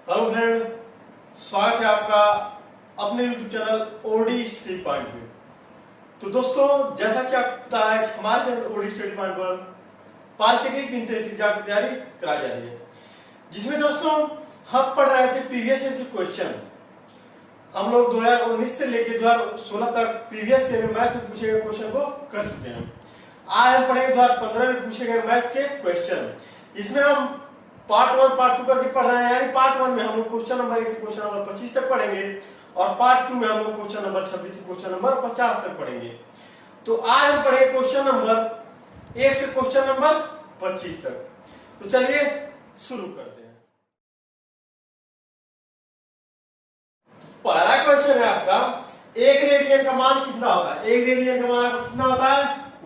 Hello friend, स्वागत है आपका अपने YouTube channel OD study point पे। तो दोस्तों, जैसा कि आपको पता है कि हमारे चैनल ओडी स्टडी पॉइंट पर पॉलिटेक्निक इंट्रेंस एग्जाम की तैयारी कराई जा रही है, जिसमें दोस्तों हम पढ़ रहे थे प्रीवियस ईयर के क्वेश्चन। हम लोग 2019 से लेकर 2016 तक प्रीवियस ईयर में मैथ में पूछे गए क्वेश्चन को कर चुके हैं। आज हम पढ़ेंगे 2015 में पूछे गए मैथ के क्वेश्चन। इसमें हम पार्ट 1 पार्ट 2 करके पढ़ रहे हैं। यानी पार्ट 1 में हम लोग क्वेश्चन नंबर 1 से क्वेश्चन नंबर 25 तक पढ़ेंगे और पार्ट 2 में हम लोग क्वेश्चन नंबर 26 से क्वेश्चन नंबर 50 तक पढ़ेंगे। तो आज हम पढ़ेंगे क्वेश्चन नंबर 1 से क्वेश्चन नंबर 25 तक। तो चलिए शुरू करते हैं। पहला क्वेश्चन है आपका, 1 रेडियन का मान कितना होता है? 1 रेडियन का मान आपका कितना होता है?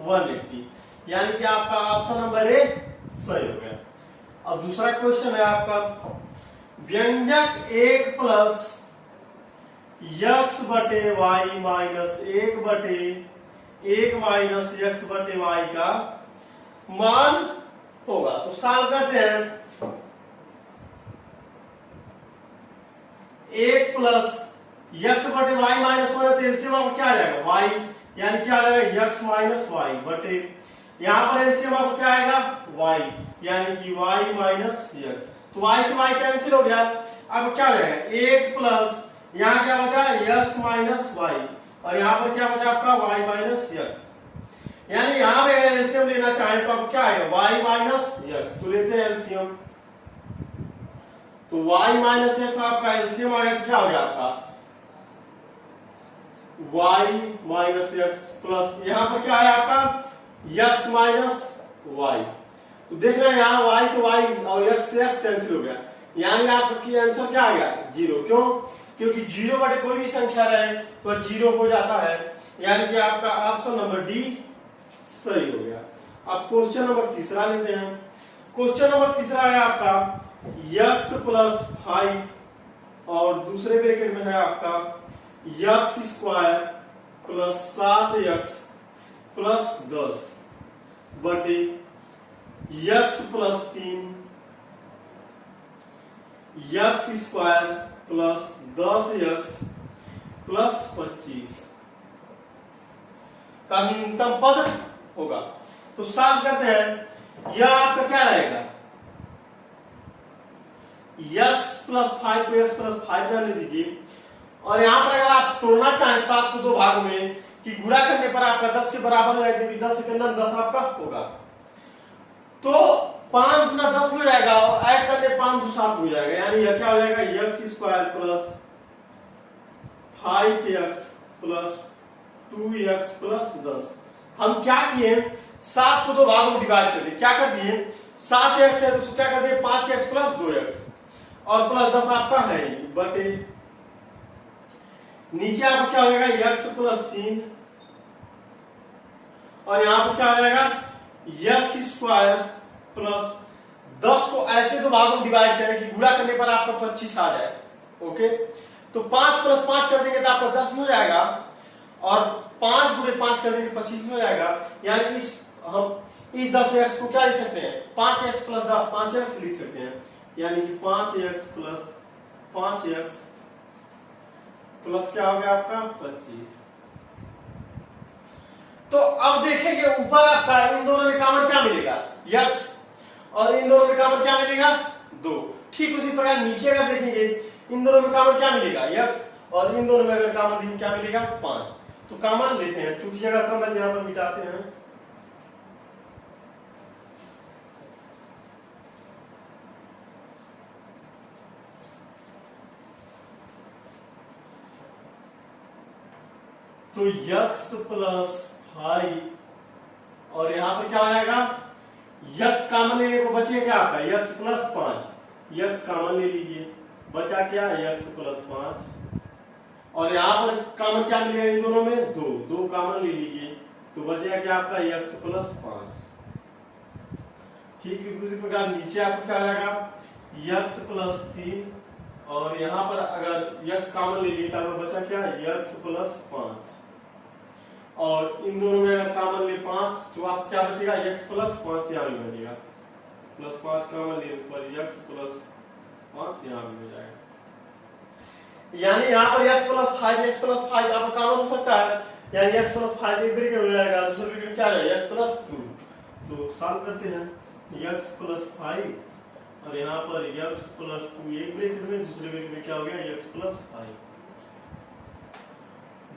180। यानी कि आपका ऑप्शन नंबर ए सही हो गया। अब दूसरा क्वेश्चन है आपका, व्यंजक 1 प्लस यक्स बटे वाई माइनस 1 बटे 1 माइनस यक्स बटे वाई का मान होगा। तो सॉल्व करते हैं। 1 प्लस यक्स बटे वाई माइनस 1 तो एलसीएम आपको क्या आ जाएगा? वाई, यानी क्या आ जाएगा? यक्स माइनस वाई बटे, यहां पर एलसीएम आपको क्या आएगा? वाई, यानी कि y माइनस यक्स। तो y से y कैंसिल हो गया। अब क्या रहेगा? 1 प्लस यहाँ क्या बचा? यक्स माइनस वाई, और यहाँ पर क्या बचा आपका? y minus x. यानी यहाँ पे एलसीएम लेना चाहे तो आपको क्या आएगा? y minus x. तो लेते हैं एलसीएम। तो y माइनस यक्स आपका एलसीएम आ गया तो क्या हो गया आपका? y माइनस यक्स प्लस यहाँ पर क्या है आपका? X minus y. तो देख रहे हैं यहाँ y से y और x से x कैंसिल हो गया, यानी आपकी आंसर क्या आ गया? 0। क्यों? क्योंकि 0 बटे कोई भी संख्या रहे तो 0 हो जाता है, यानी कि आपका ऑप्शन नंबर डी सही हो गया। अब क्वेश्चन नंबर तीसरा लेते हैं। क्वेश्चन नंबर तीसरा है आपका, x प्लस 5 और दूसरे ब्रैकेट में है आपका x square plus 7x plus 10 बटे x plus 3 x square plus 10x plus 25 का न्यूनतम पद होगा। तो सॉल्व करते हैं। यह आपका क्या रहेगा? x प्लस 5 को x प्लस 5 रहने दीजिए, और यहां पर अगर आप तोड़ना चाहें 7 को 2 भागों में कि गुणा करने पर आपका 10 के बराबर हो जाएगा, 10 के अंदर 10 आपका होगा, तो 5 गुना 10 हो जाएगा और ऐड करने 5 2 7 हो जाएगा। यानी यह क्या हो जाएगा? x square plus 5x plus 2x plus 10। हम क्या किए? 7 को 2 भागों में डिवाइड कर दिए। क्या कर दिए? 7x है तो उसको क्या कर दिए? 5x प्लस 2x और प्लस 10 आपका है बटे, नीचे आपको क्या हो जाएगा? x प्लस 3 और यहां पर क्या हो जाएगा? x स्क्वायर प्लस 10 को ऐसे 2 भागों में डिवाइड करें कि गुणा करने पर आपका 25 आ जाए। ओके, तो 5 प्लस 5 कर देंगे तो आपका 10 हो जाएगा, और 5 गुणे 5 कर देंगे 25 हो जाएगा। यानी इस 10x को क्या लिख सकते हैं? 5x प्लस 10 5x लिख सकते हैं, यानी कि 5x प्लस 5x प्लस क्या हो गया आपका? 25। तो अब देखेंगे ऊपर आपका इन दोनों में कॉमन क्या मिलेगा? x, और इन दोनों में कॉमन क्या मिलेगा? 2। ठीक उसी प्रकार नीचे अगर देखेंगे इन दोनों में कॉमन क्या मिलेगा? x, और इन दोनों में अगर कॉमन देखेंगे क्या मिलेगा? 5। तो कॉमन लेते हैं, क्योंकि जगह कम है यहां पर मिटाते हैं। तो x प्लस 5 और यहां पर क्या हो जाएगा? x कॉमन लेने को बचेगा क्या आपका? x प्लस 5, x कॉमन ले लीजिए, बचा क्या? x प्लस 5, और यहां पर कॉमन क्या मिलेगा इन दोनों में? 2 कॉमन ले लीजिए, तो बचेगा क्या आपका? x plus 5। ठीक है, उसी प्रकार नीचे आपको क्या हो जाएगा? x प्लस 3, और यहां पर अगर x कॉमन ले लिए तो बचा क्या? x प्लस 5, और इन दोनों में अगर कॉमन ले 5 तो आप क्या बचेगा? x प्लस 5 यहाँ भी बचेगा, प्लस 5 कॉमन ले ऊपर x प्लस 5 तो यहाँ भी हो जाएगा। यानी यहाँ पर x प्लस 5 आपका काम हो सकता है, यानी x प्लस 5 एक ब्रैकेट हो जाएगा, दूसरे ब्रैकेट में क्या आ जाएगा x प्लस 2। तो सॉल्व करते हैं, x प्लस 5 और यहाँ पर x प्लस 2 एक ब्रैकेट में, दूसरे ब्रैकेट में क्या हो गया x प्लस 5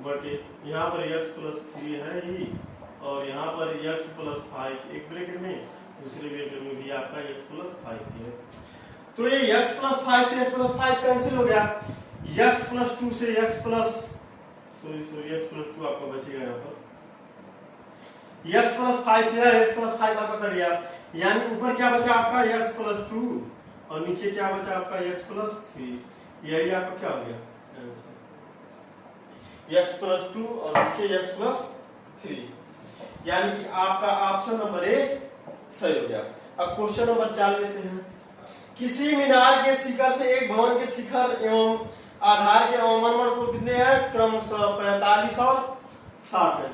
बटे यहाँ पर x प्लस 3 है ही, और यहाँ पर x प्लस 5 एक ब्रैकेट में, दूसरे ब्रैकेट में भी आपका x प्लस 5 है। तो ये x प्लस 5 से x प्लस 5 कैंसिल हो गया, x प्लस 2 से x प्लस x प्लस 2 आपका बचेगा यहाँ पर, x प्लस 5 से x प्लस 5 आपका कट गया, यानी ऊपर क्या बचा आपका x प्लस 2 और नीचे क्या बचा आपका x प्लस 3। यही आपका क्या हो गया आंसर, x प्लस 2 और नीचे x प्लस 3, यानी कि आपका ऑप्शन नंबर ए सही हो गया। अब क्वेश्चन नंबर 4 लेते हैं। किसी मीनार के शिखर से एक भवन के शिखर एवं आधार के अवमन को कितने हैं, क्रमशः 45 और 60 है।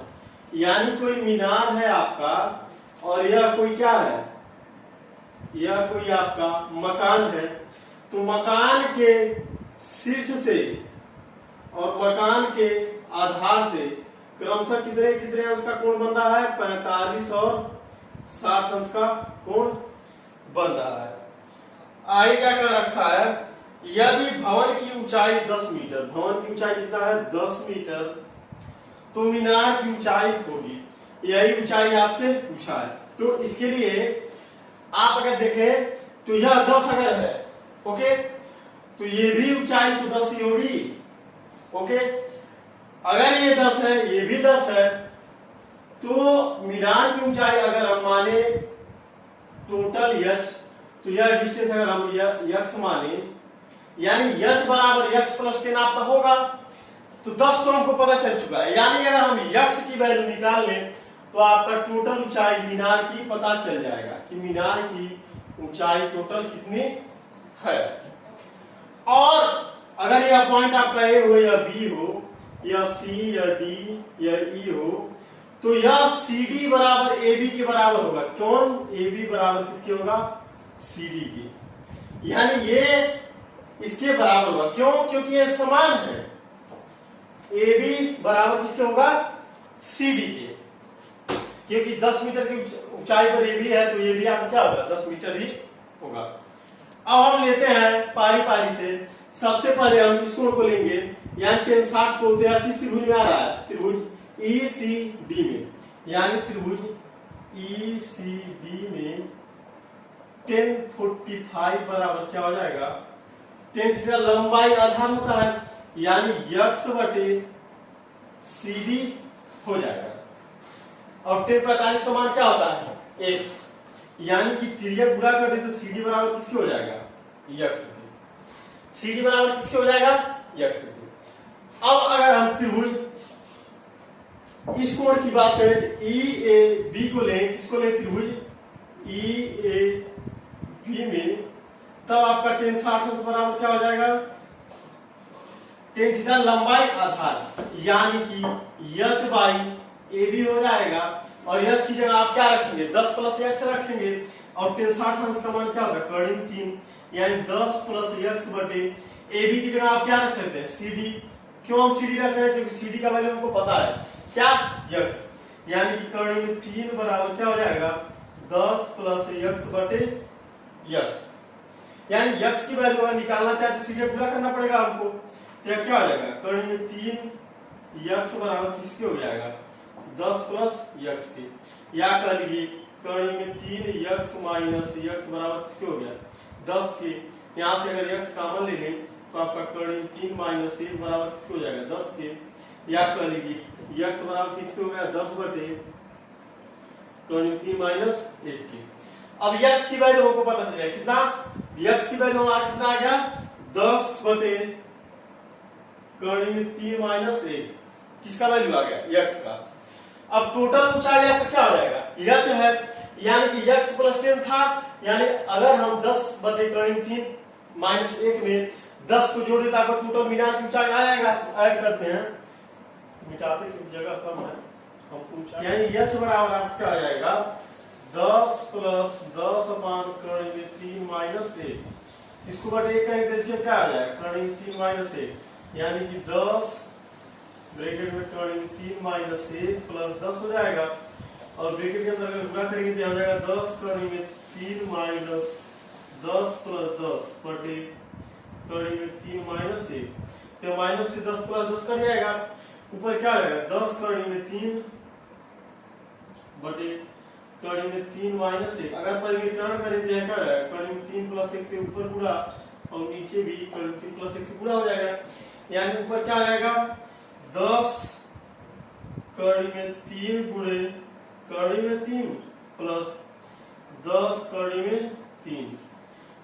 यानी कोई मीनार है आपका और यह कोई क्या है, यह कोई आपका मकान है। तो मकान के शीर्ष से और मकान के आधार से क्रमशः कितने कितने अंश का कोण बन रहा है, 45 और 60 अंश का कोण बन रहा है। आगे क्या कर रखा है, यदि भवन की ऊंचाई 10 मीटर, भवन की ऊंचाई कितना है 10 मीटर, तो मीनार की ऊंचाई होगी, यही ऊंचाई आपसे पूछा है। तो इसके लिए आप अगर देखें तो यह 10 अगर है, ओके, तो ये भी ऊंचाई तो 10 ही होगी, ओके। अगर ये 10 है, ये भी 10 है, तो मीनार की ऊंचाई अगर हम माने टोटल h, तो यह डिस्टेंस अगर हम x माने, यानी h बराबर x प्लस 10 आपका होगा। तो 10 तो हमको पता चल चुका है, यानी अगर हम x की वैल्यू निकाल लें तो आपका टोटल ऊंचाई मीनार की पता चल जाएगा कि मीनार की ऊंचाई टोटल कितनी है। और अगर यह पॉइंट आपका ए हो या बी हो या सी या डी या ई हो, तो यह सी डी बराबर ए बी के बराबर होगा। कौन, ए बी बराबर किसके होगा, सी डी के, यानी ये इसके बराबर होगा। क्यों, क्योंकि ये समान है, ए बी बराबर किसके होगा, सी डी के, क्योंकि 10 मीटर की ऊंचाई पर ए बी है, तो ए बी आपका क्या होगा 10 मीटर ही होगा। अब हम लेते हैं पारी पारी से। सबसे पहले हम इस कोण को लेंगे, यानी 10 60 को किस त्रिभुज में आ रहा है, त्रिभुज ई सी डी में, यानी त्रिभुज ई सी डी में 1045 बराबर क्या हो जाएगा, 10 थीटा लंबाई आधार होता है, यानी x बटे सी डी हो जाएगा। और 1045 का मान क्या होता है 1, यानी कि त्रिज्या गुणा कर दे तो सी डी बराबर किसके हो जाएगा, x की। सी डी बराबर किसके हो जाएगा, x की। अब अगर हम त्रिभुज इस कोण की बात करें तो ई ए बी को लें, किसको लें, त्रिभुज ई ए बी में, तब आपका 10 60 अंश बराबर क्या हो जाएगा, 10 थीटा लंबाई आधार, यानी कि h बाई ए बी हो जाएगा। और h की जगह आप क्या रखेंगे, 10 प्लस x रखेंगे, और 10 60 अंश का मान क्या होगा, कर्णिक 3, यानी 10 प्लस x बटे ए बी की जगह आप क्या रख सकते हैं, सी डी। क्यों हम सी डी रख रहे हैं, क्योंकि सी डी का वैल्यू हमको पता है क्या, x, यानी कि कर्णिक 3 बराबर क्या हो जाएगा, 10 प्लस x बटे x, यानी x की वैल्यू अगर निकालना चाहे तो ठीक पूरा करना पड़ेगा हमको। तो क्या हो जाएगा, कर्णिक 3 x बराबर किसके हो जाएगा, 10 प्लस x के, या कह लीजिए कर्णिक 3 x माइनस x बराबर किसके हो गया, 10 के। यहाँ से अगर x कॉमन ले लें तो आपका कर्णिक 3 माइनस 1 बराबर किसके हो जाएगा, 10 के, या कह लीजिए x बराबर किसके हो गया, 10 बटे कर्णिक 3 माइनस 1 के। अब x की वैल्यू हमको पता चल गया कितना, x की वैल्यू हमारा कितना आ गया, 10 बटे कर्णिक 3 माइनस 1, किसका वैल्यू आ गया, x का। अब टोटल ऊंचाई आपका क्या हो जाएगा, h है, यानी कि x प्लस 10 था, यानी अगर हम 10 बटे कर्णिक 3 माइनस 1 में 10 को जोड़े तो आपका टोटल मीनार की ऊंचाई आ जाएगा। ऐड करते हैं, मिटाते क्योंकि जगह कम है, हम यानी h बराबर आपका क्या आ जाएगा, 10 प्लस 10 अपान कर्णिक 3 माइनस 1, इसको बटे 1 करेंगे तो एलसीएम क्या आ जाएगा, करेंगे 3 माइनस 1 यानी कि 10 ब्रैकेट में करेंगे 3 माइनस 1 प्लस 10 हो जाएगा, और ब्रैकेट के अंदर अगर गुणा करेंगे तो हो जाएगा 10 करेंगे 3 माइनस 10 प्लस 10 बटे करेंगे 3 माइनस 1, तो माइनस से 10 प्लस 10 कट जाएगा, ऊपर क्या आएगा 10 करेंगे 3 बटे करेंगे 3 माइनस 1, अगर परिवीकरण करें तो क्या आएगा करेंगे 3 प्लस 1 से ऊपर पूरा और नीचे भी करेंगे 3 प्लस 1 से पूरा हो जाएगा, यानी ऊपर क्या आएगा 10 करेंगे 3 गुणे करेंगे 3 प्लस 10 करेंगे 3,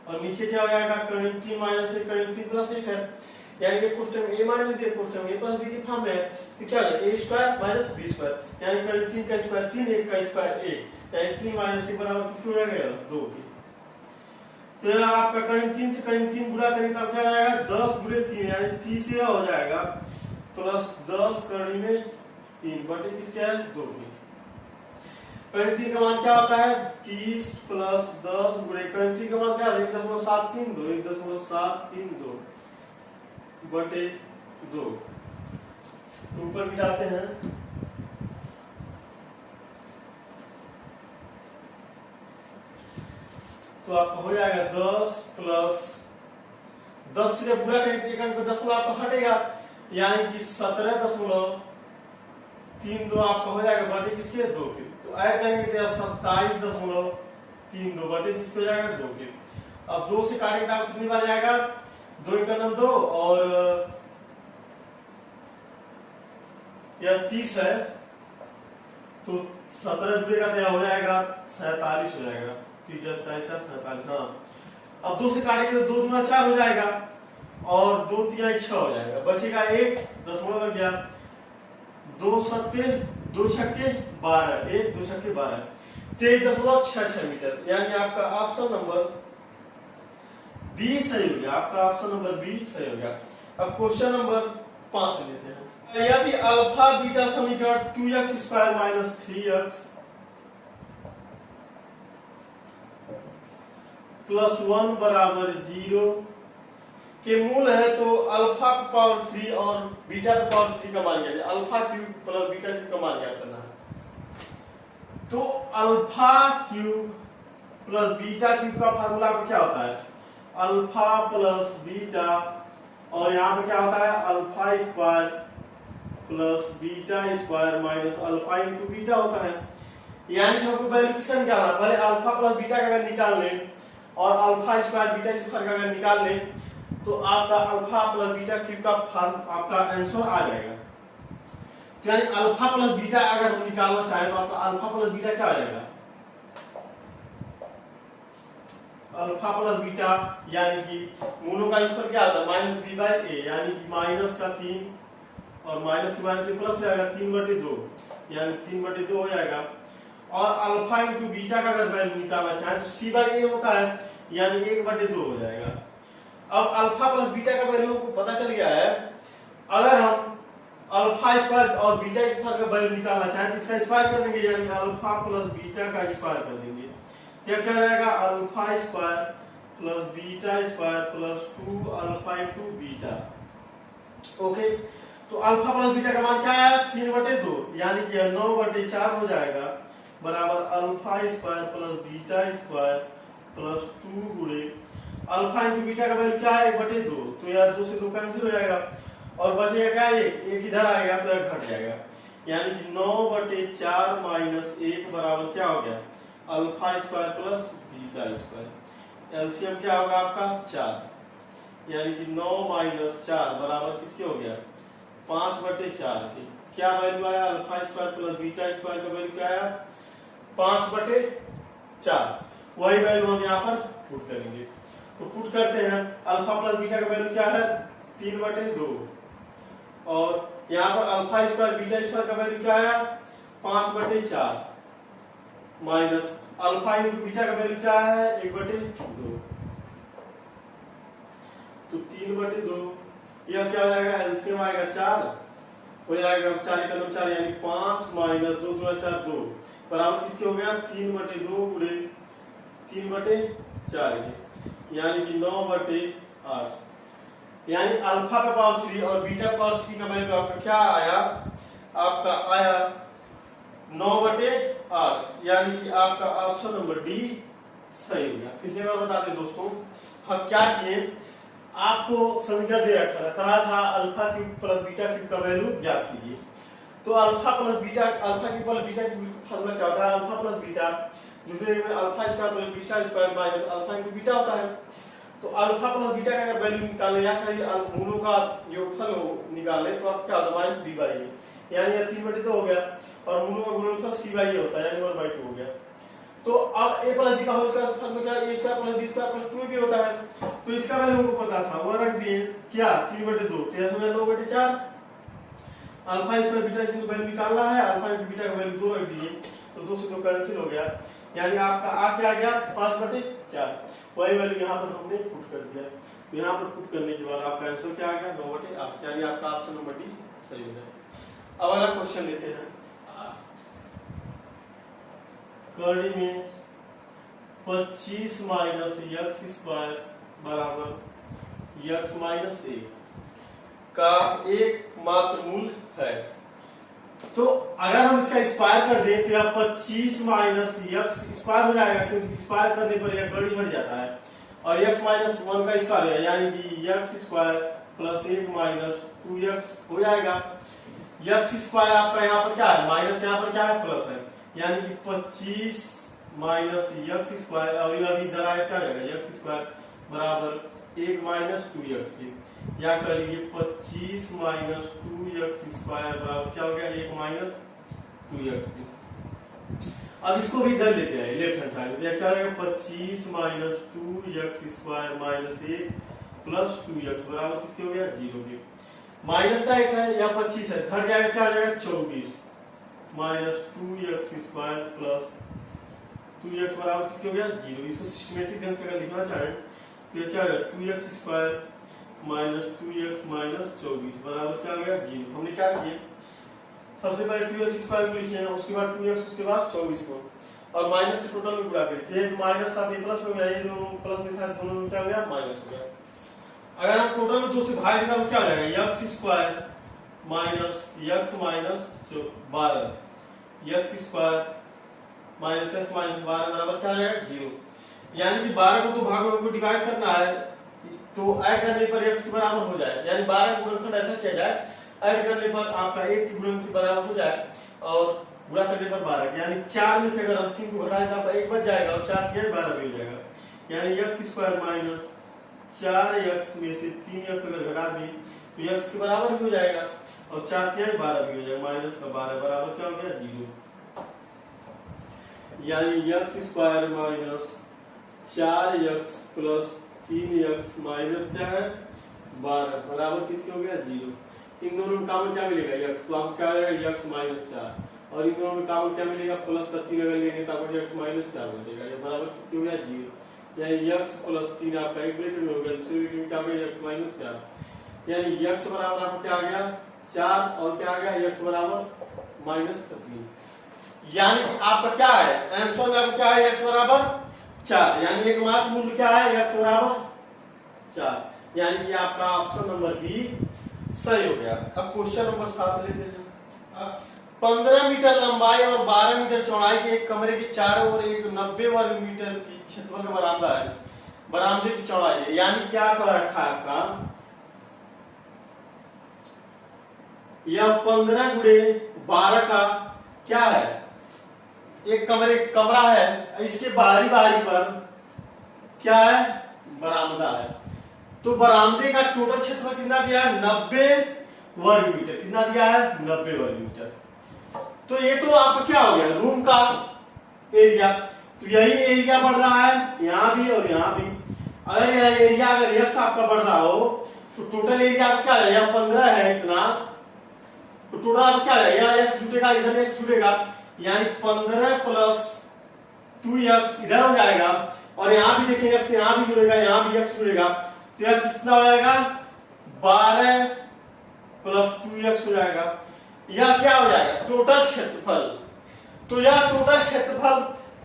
और नीचे क्या हो जाएगा करेंगे 3 माइनस 1 करेंगे 3 प्लस 1 है, यानी कि क्वेश्चन ए माइनस बी क्वेश्चन ए प्लस बी की फॉर्म में है, तो क्या है ए स्क्वायर माइनस बी स्क्वायर यानी करेंगे 3 का स्क्वायर 3 1 का स्क्वायर 1 यानी 3 माइनस 1 बराबर किसके हो जाएगा 2 के, तो आपका करेंगे 3 से करेंगे 3 गुणा करेंगे तो क्या हो जाएगा 10 गुणे 3 यानी 30 से हो जाएगा प्लस 10 करेंगे 3 बटे किसके है 2 के, करेंगे 3 का मान क्या होता है 30 प्लस 10 गुणे करेंगे 3 का मान क्या है 1.732 1.732 बटे 2, तो ऊपर मिटाते हैं तो आपका हो जाएगा 10 प्लस 10 से जब गुणा करेंगे एक अंक पे 10 आपका हटेगा यानी कि 17.32 आपका हो जाएगा बटे किसके 2 के, तो ऐड करेंगे तो 27.32 बटे किसके हो जाएगा 2 के, अब 2 से काटेंगे तो आपको कितनी बार जाएगा 2 का नाम 2 और यह 30 है तो 17 रुपये का तो हो जाएगा 47 हो जाएगा 30 47, हाँ अब 2 से काटेंगे तो 2 दूना 4 हो जाएगा और 2 तिहाई 6 हो जाएगा, बचेगा 1 दशमलव लग गया 2 सत्ते 2 छक्के 12 1 2 छक्के 12 23.66 मीटर, यानी आपका ऑप्शन नंबर बी सही हो गया, आपका ऑप्शन नंबर बी सही हो गया। अब क्वेश्चन नंबर 5 लेते हैं, यदि अल्फा बीटा समीकरण 2x square minus 3x plus 1 बराबर 0 के मूल है तो अल्फा पावर 3 और बीटा पावर 3 का मान ज्ञात, alpha cube plus beta cube का मान ज्ञात करना है, तो alpha cube plus beta cube का फार्मूला क्या होता है अल्फा प्लस बीटा, और यहाँ पे क्या होता है alpha square plus beta square minus alpha into beta होता है, यानी कि हमको वैल्यू किसका निकालना है, पहले अल्फा प्लस बीटा का अगर निकाल लें और अल्फा स्क्वायर बीटा स्क्वायर का अगर निकाल लें तो आपका अल्फा प्लस बीटा क्यूब का आपका आंसर आ जाएगा, तो यानी अल्फा प्लस बीटा अगर हम निकालना चाहें तो आपका अल्फा प्लस बीटा क्या आ जाएगा अल्फा प्लस बीटा, यानी कि मूलों का योग क्या आता है माइनस बी बाई ए, यानी कि माइनस का 3 और माइनस से माइनस प्लस जाएगा 3/2 यानी 3/2 हो जाएगा, और अल्फा इंटू बीटा का अगर वैल्यू निकालना चाहें तो सी बाई ए होता है यानी 1/2 हो जाएगा। अब अल्फा प्लस बीटा का वैल्यू को पता चल गया है, अगर हम अल्फा स्क्वायर और बीटा स्क्वायर का वैल्यू निकालना चाहें तो इसका स्क्वायर कर देंगे यानी अल्फा प्लस बीटा का स्क्वायर कर देंगे, क्या क्या जाएगा alpha square plus beta square plus 2 alpha into beta, okay, तो अल्फा प्लस बीटा का मान क्या है 3/2 यानी कि 9/4 हो जाएगा बराबर alpha square plus beta square plus 2 गुणे अल्फा इंटू बीटा का वैल्यू क्या है 1/2, तो यार 2 से 2 कैंसिल हो जाएगा और बचेगा क्या एक इधर आएगा तो यह घट जाएगा, यानी कि 9/4 माइनस 1 बराबर क्या हो गया alpha square plus beta square, LCM क्या होगा आपका 4, यानी कि 9 माइनस 4 बराबर किसके हो गया 5/4 के, क्या वैल्यू आया alpha square plus beta square का वैल्यू क्या आया 5/4, वही वैल्यू हम यहाँ पर पुट करेंगे, तो पुट करते हैं अल्फा प्लस बीटा का वैल्यू क्या है 3/2 और यहाँ पर अल्फा स्क्वायर बीटा स्क्वायर का वैल्यू क्या आया 5/4 माइनस अल्फा इंटू बीटा का वैल्यू क्या है 1/2, तो 3/2 यह क्या हो जाएगा एलसीएम आएगा 4 हो जाएगा 4 का 4 यानी 5 माइनस 2 2 4 2 बराबर किसके हो गया 3/2 गुणे 3/4 के, यानी कि 9/8, यानी अल्फा का पावर 3 और बीटा पावर 3 का वैल्यू आपका क्या आया, आपका आया 9/8, यानी कि आपका ऑप्शन नंबर डी सही हो गया। फिर से मैं बताते दोस्तों, हम क्या किए, आपको समीकरण दे रखा था, कहा था alpha cube plus beta cube का वैल्यू ज्ञात कीजिए। तो alpha cube plus beta cube formula क्या होता है, अल्फा प्लस बीटा, दूसरे में alpha square plus beta square minus alpha into beta होता है। तो अल्फा प्लस बीटा का अगर वैल्यू निकाले या कहीं मूलों का योगफल निकाले तो आप क्या होता है माइनस डी बाई ए, यानी 3/2 हो गया, और मूलों का गुणनफल सी बाई ए होता है, यानी 1/2 हो गया। तो अब a प्लस बी का होल स्क्वायर फॉर्मूला क्या है, a square plus b square plus 2ab होता है। तो इसका वैल्यू हमको पता था, वो रख दिए क्या 3/2, तो यह हो गया 9/4। अल्फा स्क्वायर बीटा इसका वैल्यू निकालना है, अल्फा इंटू बीटा का वैल्यू 2 रख दिए, तो 2 से 2 कैंसिल हो गया, यानी आपका आ क्या गया 5/4। वही वैल्यू यहाँ पर हमने पुट कर दिया। यहाँ पर पुट करने के बाद आपका आंसर क्या आ गया 9/8, यानी आपका ऑप्शन नंबर डी सही हो जाए। अब अगला क्वेश्चन लेते हैं। कड़ी में 25 माइनस x स्क्वायर बराबर x माइनस 1 का एक मात्र मूल है। तो अगर हम इसका स्क्वायर कर दें तो यह 25 माइनस x स्क्वायर हो जाएगा, क्योंकि स्क्वायर करने पर यह कड़ी हट जाता है, और x माइनस 1 का स्क्वायर है, यानी कि x square plus 1 minus 2x हो जाएगा। x स्क्वायर आपका यहाँ पर क्या है माइनस, यहाँ पर क्या है प्लस है, यानी कि 25 माइनस x स्क्वायर, और यह भी इधर आया क्या जाएगा x स्क्वायर बराबर 1 माइनस 2x की, या कर लीजिए 25 माइनस 2x स्क्वायर बराबर क्या हो गया 1 माइनस 2x की। अब इसको भी इधर लेते हैं लेफ्ट हैंड साइड में, क्या हो गया 25 minus 2x square minus 1 plus 2x बराबर किसके हो गया 0 के। माइनस का एक है या 25 है, घट जाएगा क्या हो जाएगा 24 minus 2x square plus 2x बराबर किसके हो गया 0। इसको सिस्टमेटिक ढंग से अगर लिखना चाहें तो ये क्या है 2x square minus 2x minus 24 बराबर क्या हो गया 0। हमने क्या किया, सबसे पहले 2x स्क्वायर को लिखे, उसके बाद 2x, उसके बाद 24 को, और माइनस से टोटल में गुणा करें, थे माइनस साथ ही प्लस हो गया, ये दोनों प्लस के साथ दोनों में क्या हो गया माइनस हो गया। अगर हम टोटल में 2 से भाग दें तो क्या हो जाएगा x square minus x minus 12, x square minus x minus 12 बराबर क्या हो जाएगा 0। यानी कि 12 को 2 भागों में डिवाइड करना है, तो ऐड करने पर x के बराबर हो जाए, यानी 12 का गुणनफल ऐसा किया जाए ऐड करने पर आपका 1 के गुणन के बराबर हो जाए, और गुणा करने पर 12, यानी 4 में से अगर हम 3 को घटाएं तो आपका 1 बच जाएगा, और 4 3 12 भी हो जाएगा, यानी x स्क्वायर माइनस 4x में से 3x अगर घटा दें तो x के बराबर भी हो जाएगा, और 4 3 12 भी हो जाएगा, माइनस का 12 बराबर क्या हो गया 0। यानी x square minus 4x plus 3x minus क्या है 12 बराबर किसके हो गया 0। इन दोनों में कॉमन क्या मिलेगा x, तो आपको क्या मिलेगा x माइनस 4, और इन दोनों में कॉमन क्या मिलेगा प्लस का 3 अगर लेंगे तो आपको x माइनस 4 बचेगा, ये बराबर किसके हो गया 0। यानी x प्लस 3 आपका एक ब्रैकेट में हो गया, दूसरे ब्रैकेट में क्या हो गया x माइनस 4, यानी x बराबर आपको क्या आ गया 4, और क्या आ गया x बराबर माइनस 3, यानी आपका क्या है आंसर में आपका क्या है x बराबर 4, यानी एकमात्र मूल्य क्या है x बराबर 4, यानी कि आपका ऑप्शन नंबर बी सही हो गया। अब क्वेश्चन नंबर 7 लेते हैं। 15 मीटर लंबाई और 12 मीटर चौड़ाई के एक कमरे के चारों ओर एक 90 वर्ग मीटर की क्षेत्रफल का बरामदा है, बरामदे की चौड़ाई है, यानी क्या कर रखा है आपका यह 15 गुणे 12 का क्या है, एक कमरा है, इसके बाहरी पर क्या है बरामदा है। तो बरामदे का टोटल क्षेत्रफल कितना दिया है 90 वर्ग मीटर, कितना दिया है 90 वर्ग मीटर। तो ये तो आपका क्या हो गया रूम का एरिया, तो यही एरिया बढ़ रहा है यहाँ भी और यहाँ भी। अगर यह एरिया अगर x आपका बढ़ रहा हो तो टोटल एरिया आपका क्या है, यहाँ 15 है इतना, तो टोटल आपका क्या है यहाँ x जुटेगा, इधर x जुटेगा, यानी 15 प्लस 2x इधर हो जाएगा, और यहाँ भी देखिए x यहाँ भी जुड़ेगा, यहाँ भी x जुड़ेगा, तो यह कितना हो जाएगा 12 प्लस 2x हो जाएगा। यह क्या हो जाएगा टोटल क्षेत्रफल, तो यह टोटल क्षेत्रफल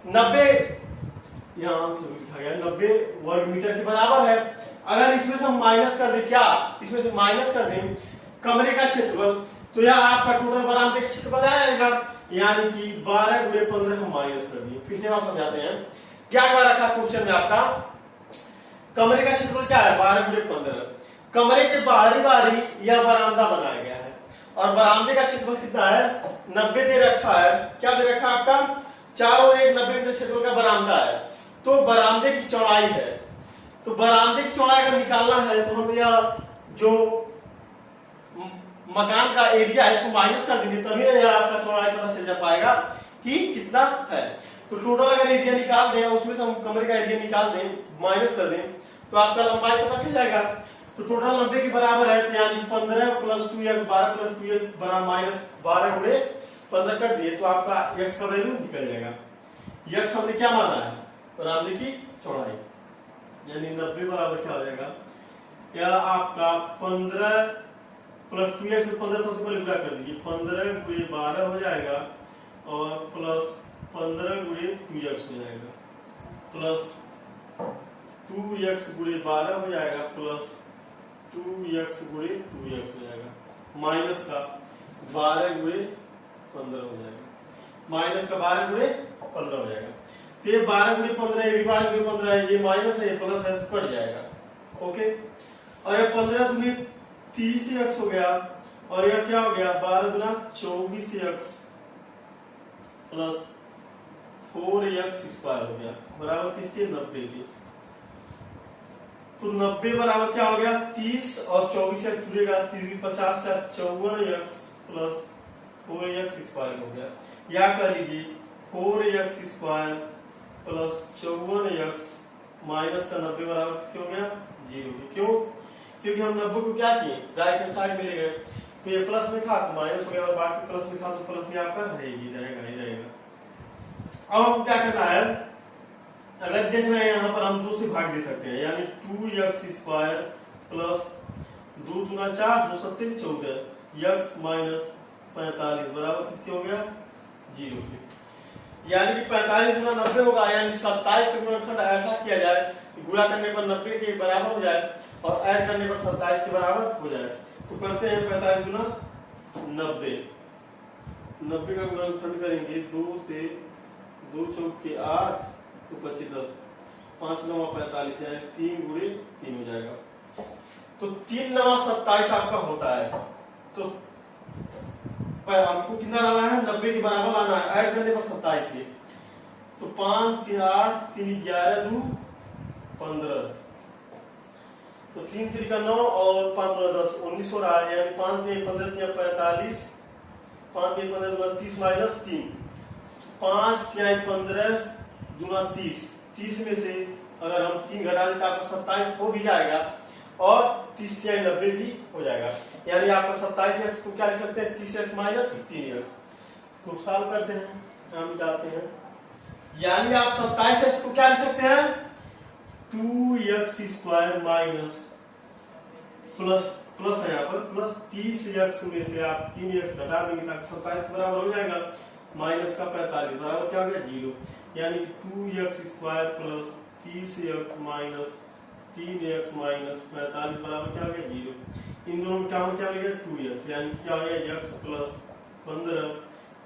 90 यहाँ से लिखा गया 90 वर्ग मीटर के बराबर है। अगर इसमें से हम माइनस कर दें, क्या इसमें से माइनस कर दें कमरे का क्षेत्रफल, तो यह आपका टोटल बरामदे का क्षेत्रफल आएगा, यानी कि 12 गुणे 15 हम माइनस कर दिए। फिर से बात समझाते हैं क्या क्या रखा क्वेश्चन में आपका। कमरे का क्षेत्रफल क्या है 12 गुणे 15, कमरे के बारी यह बरामदा बनाया गया है और बरामदे का क्षेत्रफल कितना है 90 दे रखा है। क्या दे रखा है आपका, चारों ओर एक 90 मीटर क्षेत्रफल का बरामदा है। तो बरामदे की चौड़ाई है, तो बरामदे की चौड़ाई अगर निकालना है तो हम यह जो मकान का एरिया है इसको माइनस कर देंगे, तभी यह आपका चौड़ाई पता चल जा पाएगा कि कितना है। तो टोटल अगर एरिया निकाल दें उसमें से हम कमरे का एरिया निकाल दें, माइनस कर दें, तो आपका लंबाई पता चल जाएगा। तो टोटल 90 के बराबर है, तो यानी 15 प्लस 2x 12 प्लस 2x बना माइनस 12 गुणे 15 कर दिए, तो आपका x का वैल्यू निकल जाएगा। x हमने क्या माना है बरामदे की चौड़ाई, यानी 90 बराबर क्या हो जाएगा, यह आपका 15 प्लस 2x 15 सबसे पहले गुणा कर दीजिए, 15 गुणे 12 हो जाएगा और प्लस 15 गुणे 2x हो जाएगा, प्लस 2x गुणे 12 हो जाएगा, प्लस 2x गुणे 2x हो जाएगा, माइनस का 12 गुणे 15 हो जाएगा, माइनस का 12 गुणे 15 हो जाएगा। तो ये 12 गुणे 15 ये भी 12 गुणे 15 है, ये माइनस है ये प्लस है तो कट जाएगा। ओके, और ये 15 दुनी 30x हो गया और यह क्या हो गया 12 गुना 24x प्लस 4x स्क्वायर हो गया बराबर किसके 90 के। तो 90 बराबर क्या हो गया 30 और 24x जुड़ेगा 30 50 54x प्लस 4x स्क्वायर हो गया, या कर लीजिए 4x square plus 54x minus का 90 बराबर किसके हो गया 0 के। क्यों, क्योंकि हम 90 को क्या किए राइट हैंड साइड में ले गए, तो ये प्लस में था तो माइनस हो गया और बाकी प्लस में था तो प्लस में आपका रहेगी रहेगा ही रहेगा। अब हम क्या करना है, अगर देख रहे हैं यहाँ पर हम 2 से भाग दे सकते हैं, यानी 2x स्क्वायर प्लस 2 दूना 4 2 सत्ते 14 x माइनस 45 बराबर किसके हो गया 0 के। यानी कि 45 गुना 90 होगा, यानी 27 का गुणनखंड ऐसा किया जाए गुणा करने पर 90 के बराबर हो जाए और ऐड करने पर 27 के बराबर हो जाए। तो करते हैं 45 गुना 90, 90 का गुणनखंड करेंगे 2 से 2 चौक के 8 तो 25 10 5 9 45 यानी 3 गुणे 3 हो जाएगा। तो 3 9 27 आपका होता है, तो आपको कितना लाना है 90 के बराबर लाना है, ऐड करने पर 27 के, तो 5 3 8 3 11 2 15, तो 3 3 का 9 और 5 10 19 हो रहा है, यानी 5 3 15 3 45 5 3 15 30 माइनस 3 5 3 15 दूना 30, 30 में से अगर हम 3 घटा दें तो आपका 27 हो भी जाएगा और 30 3 90 भी हो जाएगा, यानी आपका 27x को क्या लिख सकते हैं 30x माइनस 3x। तो सॉल्व करते हैं, हम मिटाते हैं, यानी आप 27x को क्या लिख सकते हैं 2x square minus plus plus है यहाँ पर प्लस 30x में से आप 3x घटा देंगे ताकि 27 के बराबर हो जाएगा, माइनस का 45 बराबर क्या हो गया 0, यानी 2x square plus 30x minus 3x minus 45 बराबर क्या हो गया 0। इन दोनों में क्या हो गया 2x, यानी क्या हो गया x प्लस 15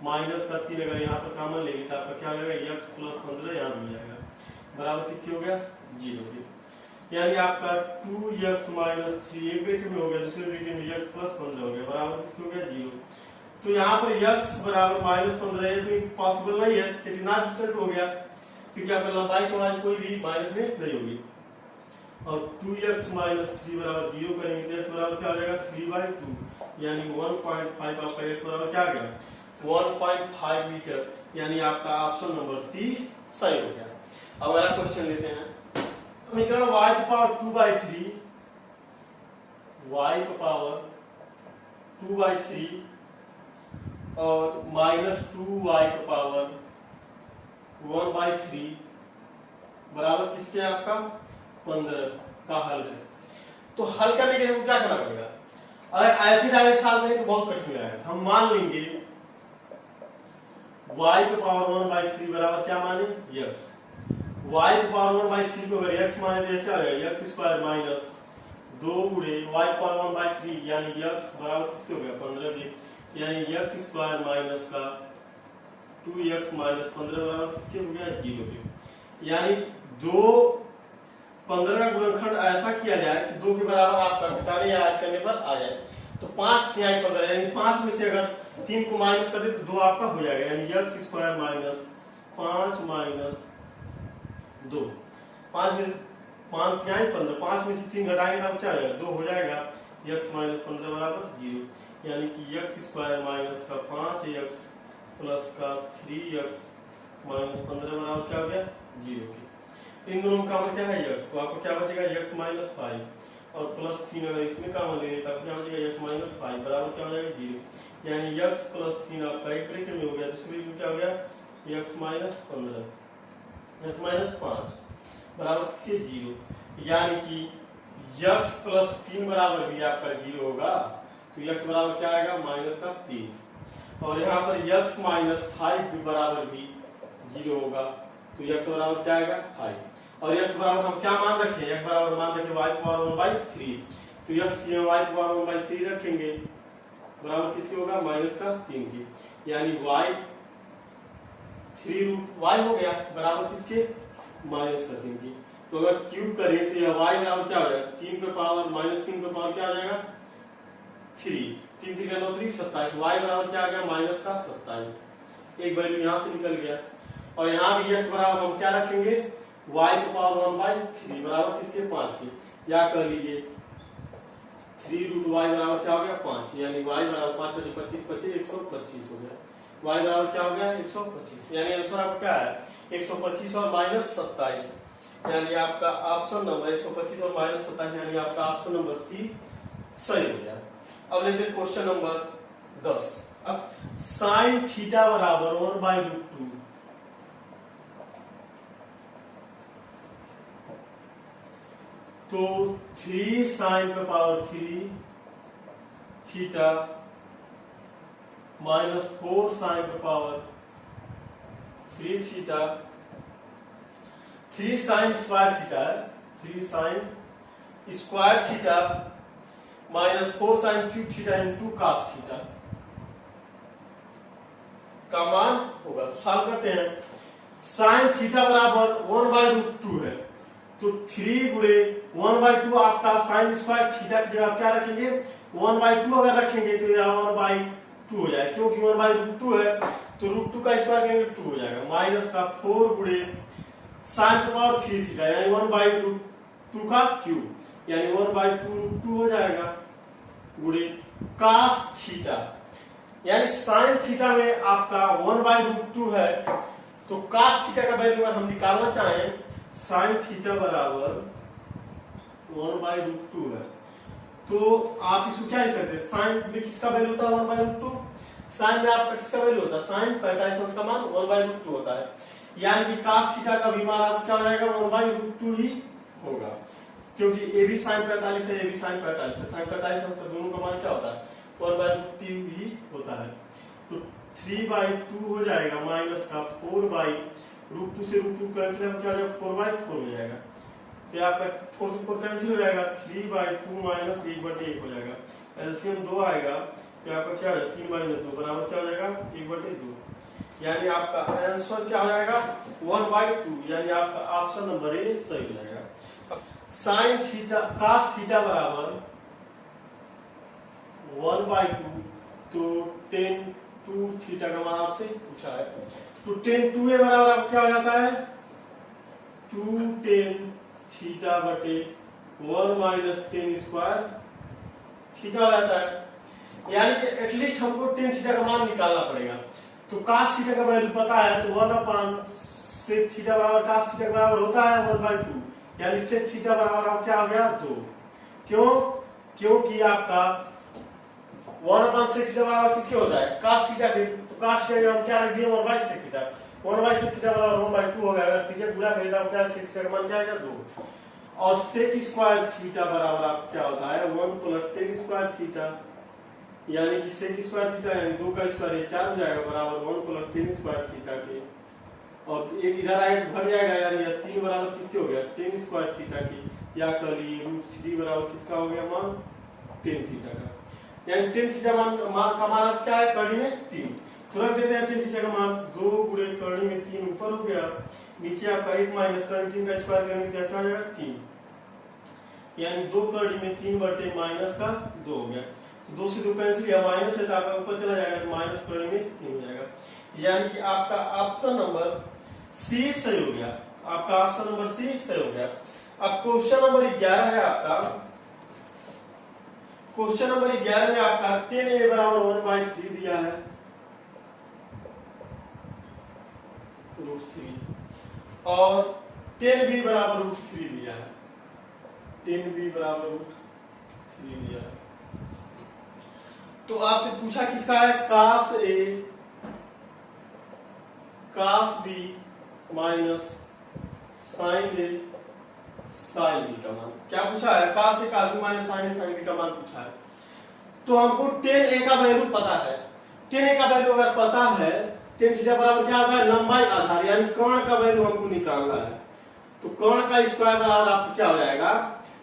माइनस का 3 अगर यहाँ पर कॉमन लेंगे तो आपका क्या हो जाएगा x प्लस 15 यहाँ मिल जाएगा बराबर किसकी हो गया 0 के। यानी आपका 2x माइनस 3 एक ब्रैकेट में हो गया, दूसरे ब्रैकेट में x प्लस 15 हो गया बराबर किसकी हो गया 0। तो यहाँ पर x बराबर माइनस 15 है तो पॉसिबल नहीं है, इट इज नॉट इक्वल हो गया क्योंकि आपका लंबाई चौड़ाई कोई भी माइनस में नहीं होगी। और 2x माइनस 3 बराबर 0 करेंगे तो x बराबर क्या हो जाएगा 3/2, यानी 1.5 आपका x बराबर क्या आ गया 1.5 मीटर, यानी आपका ऑप्शन नंबर सी सही हो गया। अब अगला क्वेश्चन लेते हैं, समीकरण y की पावर 2/3 y की पावर 2/3 और माइनस 2y की पावर 1/3 बराबर किसके आपका 15 का हल है। तो हल करने के लिए क्या करना पड़ेगा, अगर ऐसे डायरेक्ट सॉल्व करें तो बहुत कठिन आएगा। हम मान लेंगे y की पावर 1/3 बराबर क्या माने x, वाई पावर 1/3 को अगर x माने तो क्या हो जाएगा x स्क्वायर माइनस 2 गुणे वाई पावर 1/3 यानी x बराबर किसके हो गया 15 के, यानी x स्क्वायर माइनस का 2x माइनस 15 बराबर किसके हो गया 0 के। यानी 15 का गुणनखंड ऐसा किया जाए कि 2 के बराबर आपका घटाने या ऐड करने पर आ जाए। तो 5 3 15 यानी 5 में से अगर 3 को माइनस कर दे तो 2 आपका हो जाएगा, यानी x स्क्वायर माइनस 5 माइनस 2। 5 में 5 3 15, 5 में से 3 घटाएंगे तब क्या हो जाएगा 2 हो जाएगा, x माइनस 15 बराबर 0, यानी कि x स्क्वायर माइनस का 5x प्लस का 3x माइनस 15 बराबर क्या हो गया 0 के। इन दोनों में कॉमन क्या है x, तो आपको क्या बचेगा x माइनस 5 और प्लस 3 अगर इसमें कॉमन लेंगे तब क्या बचेगा x माइनस 5 बराबर क्या हो जाएगा 0, यानी x प्लस 3 आपका एक ब्रैकेट में हो गया, दूसरे में क्या हो गया x माइनस 15 x माइनस 5 बराबर किसके 0, यानी कि x प्लस 3 बराबर भी आपका 0 होगा, तो x बराबर क्या आएगा माइनस का 3, और यहाँ पर x माइनस 5 भी बराबर भी 0 होगा, तो x बराबर क्या आएगा 5, और x बराबर हम क्या मान रखे हैं, x बराबर मान रखे y पावर 1/3, तो x की y पावर 1/3 रखेंगे बराबर किसके होगा माइनस का 3 की, यानी y 3 रूट y हो गया बराबर किसके माइनस का 3 की। तो अगर क्यूब करें तो यह y बराबर क्या हो जाएगा 3 पे पावर माइनस 3 पे पावर क्या आ जाएगा 3, 3 3 9 3 27, y बराबर क्या आ गया माइनस का 27, एक वैल्यू यहाँ से निकल गया, और यहाँ भी x बराबर हम क्या रखेंगे y को पावर 1/3 बराबर किसके 5 के, या कर लीजिए 3 रूट y बराबर क्या हो गया 5, यानी y बराबर 5 × 25 25 125 हो गया, y बराबर क्या हो गया 125, यानी आंसर आपका क्या है 125 और माइनस 27, यानी आपका ऑप्शन नंबर 125 और माइनस 27, यानी आपका ऑप्शन नंबर सी सही हो गया। अब लेते हैं क्वेश्चन नंबर 10। अब साइन थीटा बराबर 1/√2, तो 3 साइन पे पावर 3 थीटा माइनस 4 साइन पे power 3 theta, 3 sine square theta है, 3 sine square theta minus 4 sine cube theta into cos theta का मान होगा। तो सॉल्व करते हैं, साइन थीटा बराबर 1/√2 है, तो 3 गुणे 1/2 आपका साइन स्क्वायर थीटा की जगह क्या रखेंगे 1/2 अगर रखेंगे तो यह 1/2 हो जाएगा, क्योंकि 1/√2 है तो √2 का स्क्वायर करेंगे 2 हो जाएगा, माइनस का 4 गुणे साइन की पावर 3 थीटा यानी 1/2 का क्यूब, यानी 1/2 हो जाएगा, गुणे cos थीटा, यानी साइन थीटा में आपका 1/√2 है, तो cos थीटा का वैल्यू अगर हम निकालना चाहें साइन थीटा बराबर 1/√2 है, तो आप इसको क्या लिख सकते हैं, साइन में किसका वैल्यू होता है 1/√2, साइन में आपका किसका वैल्यू होता है साइन 45 का मान 1/√2 होता है, यानी कि cos थीटा का भी मान आपका क्या हो जाएगा 1/√2 ही होगा, क्योंकि ए भी साइन 45 है, ए भी साइन 45 है, साइन 45 का दोनों का मान क्या होता है 1/2 ही होता है, तो 3/2 हो जाएगा माइनस का 4/√2 से √2 कैंसिल क्या हो जाएगा 4/4 हो जाएगा, तो आपका 4 से 4 कैंसिल हो जाएगा, 3/2 माइनस 1/1 हो जाएगा, एलसीएम 2 आएगा तो आपका क्या हो जाएगा 3/2 बराबर क्या हो जाएगा 1/2, यानी आपका आंसर क्या हो जाएगा 1/2, यानी आपका ऑप्शन नंबर ए सही हो जाएगा। साइन थीटा cos थीटा बराबर 1/2, तो 10 थीटा का मान आपसे पूछा है, तो 10 ए बराबर आपका क्या हो जाता है 2 थीटा बटे 1 माइनस 10 स्क्वायर थीटा हो जाता है, यानी कि एटलीस्ट हमको 10 थीटा का मान निकालना पड़ेगा, तो cos थीटा का वैल्यू पता है, तो 1/sec थीटा बराबर cos थीटा बराबर होता है 1/2, यानी sec थीटा बराबर आप क्या हो गया 2, क्यों, क्योंकि आपका 1/sec थीटा बराबर किसके होता है cos थीटा के, तो cos थीटा हम क्या रख दिए 1/sec थीटा, 1/sec थीटा बराबर 1/2 हो गया, अगर थीटा पूरा करें तो क्या sec थीटा का मान क्या आएगा 2, और sec स्क्वायर थीटा बराबर आप क्या होता है 1 + 10 स्क्वायर थीटा, यानी कि sec स्क्वायर थीटा यानी 2 का स्क्वायर 4 हो जाएगा बराबर 1 + 10 स्क्वायर थीटा के और एक इधर आएगा तो घट जाएगा यार, यह 3 बराबर किसके हो गया, टेन स्क्वायर थीटा की, या कह लिए √3 बराबर किसका हो गया मान, टेन थीटा का। यानी टेन थीटा मान का मान क्या है, कड़ी में 3, तो रख देते हैं टेन थीटा का मान 2 गुणे कड़ी में 3 ऊपर हो गया, नीचे आपका 1 माइनस कड़ी 3 का स्क्वायर करेंगे तो क्या हो जाएगा 3, यानी 2 कड़ी में 3 बटे माइनस का 2 हो गया, 2 से 2 कैंसिल, या माइनस है तो आपका ऊपर चला जाएगा तो माइनस कड़ी में 3 हो जाएगा। यानी कि आपका ऑप्शन नंबर सी सही हो गया, आपका ऑप्शन नंबर सी सही हो गया। अब क्वेश्चन नंबर 11 है आपका, क्वेश्चन नंबर 11 में आपका 10a बराबर 1/3 दिया है, √3, और 10b बराबर √3 दिया है, 10b बराबर √3 दिया है। तो आपसे पूछा किसका है, cos a cos b minus sine a sine b का मान क्या पूछा है, cos a cos b minus sine a sine b का मान पूछा है। तो हमको 10a का वैल्यू पता है, 10a का वैल्यू अगर पता है, tan थीटा बराबर क्या होता है, लंबाई आधार, यानी कर्ण का वैल्यू हमको निकालना है। तो कर्ण का स्क्वायर बराबर आपको क्या हो जाएगा,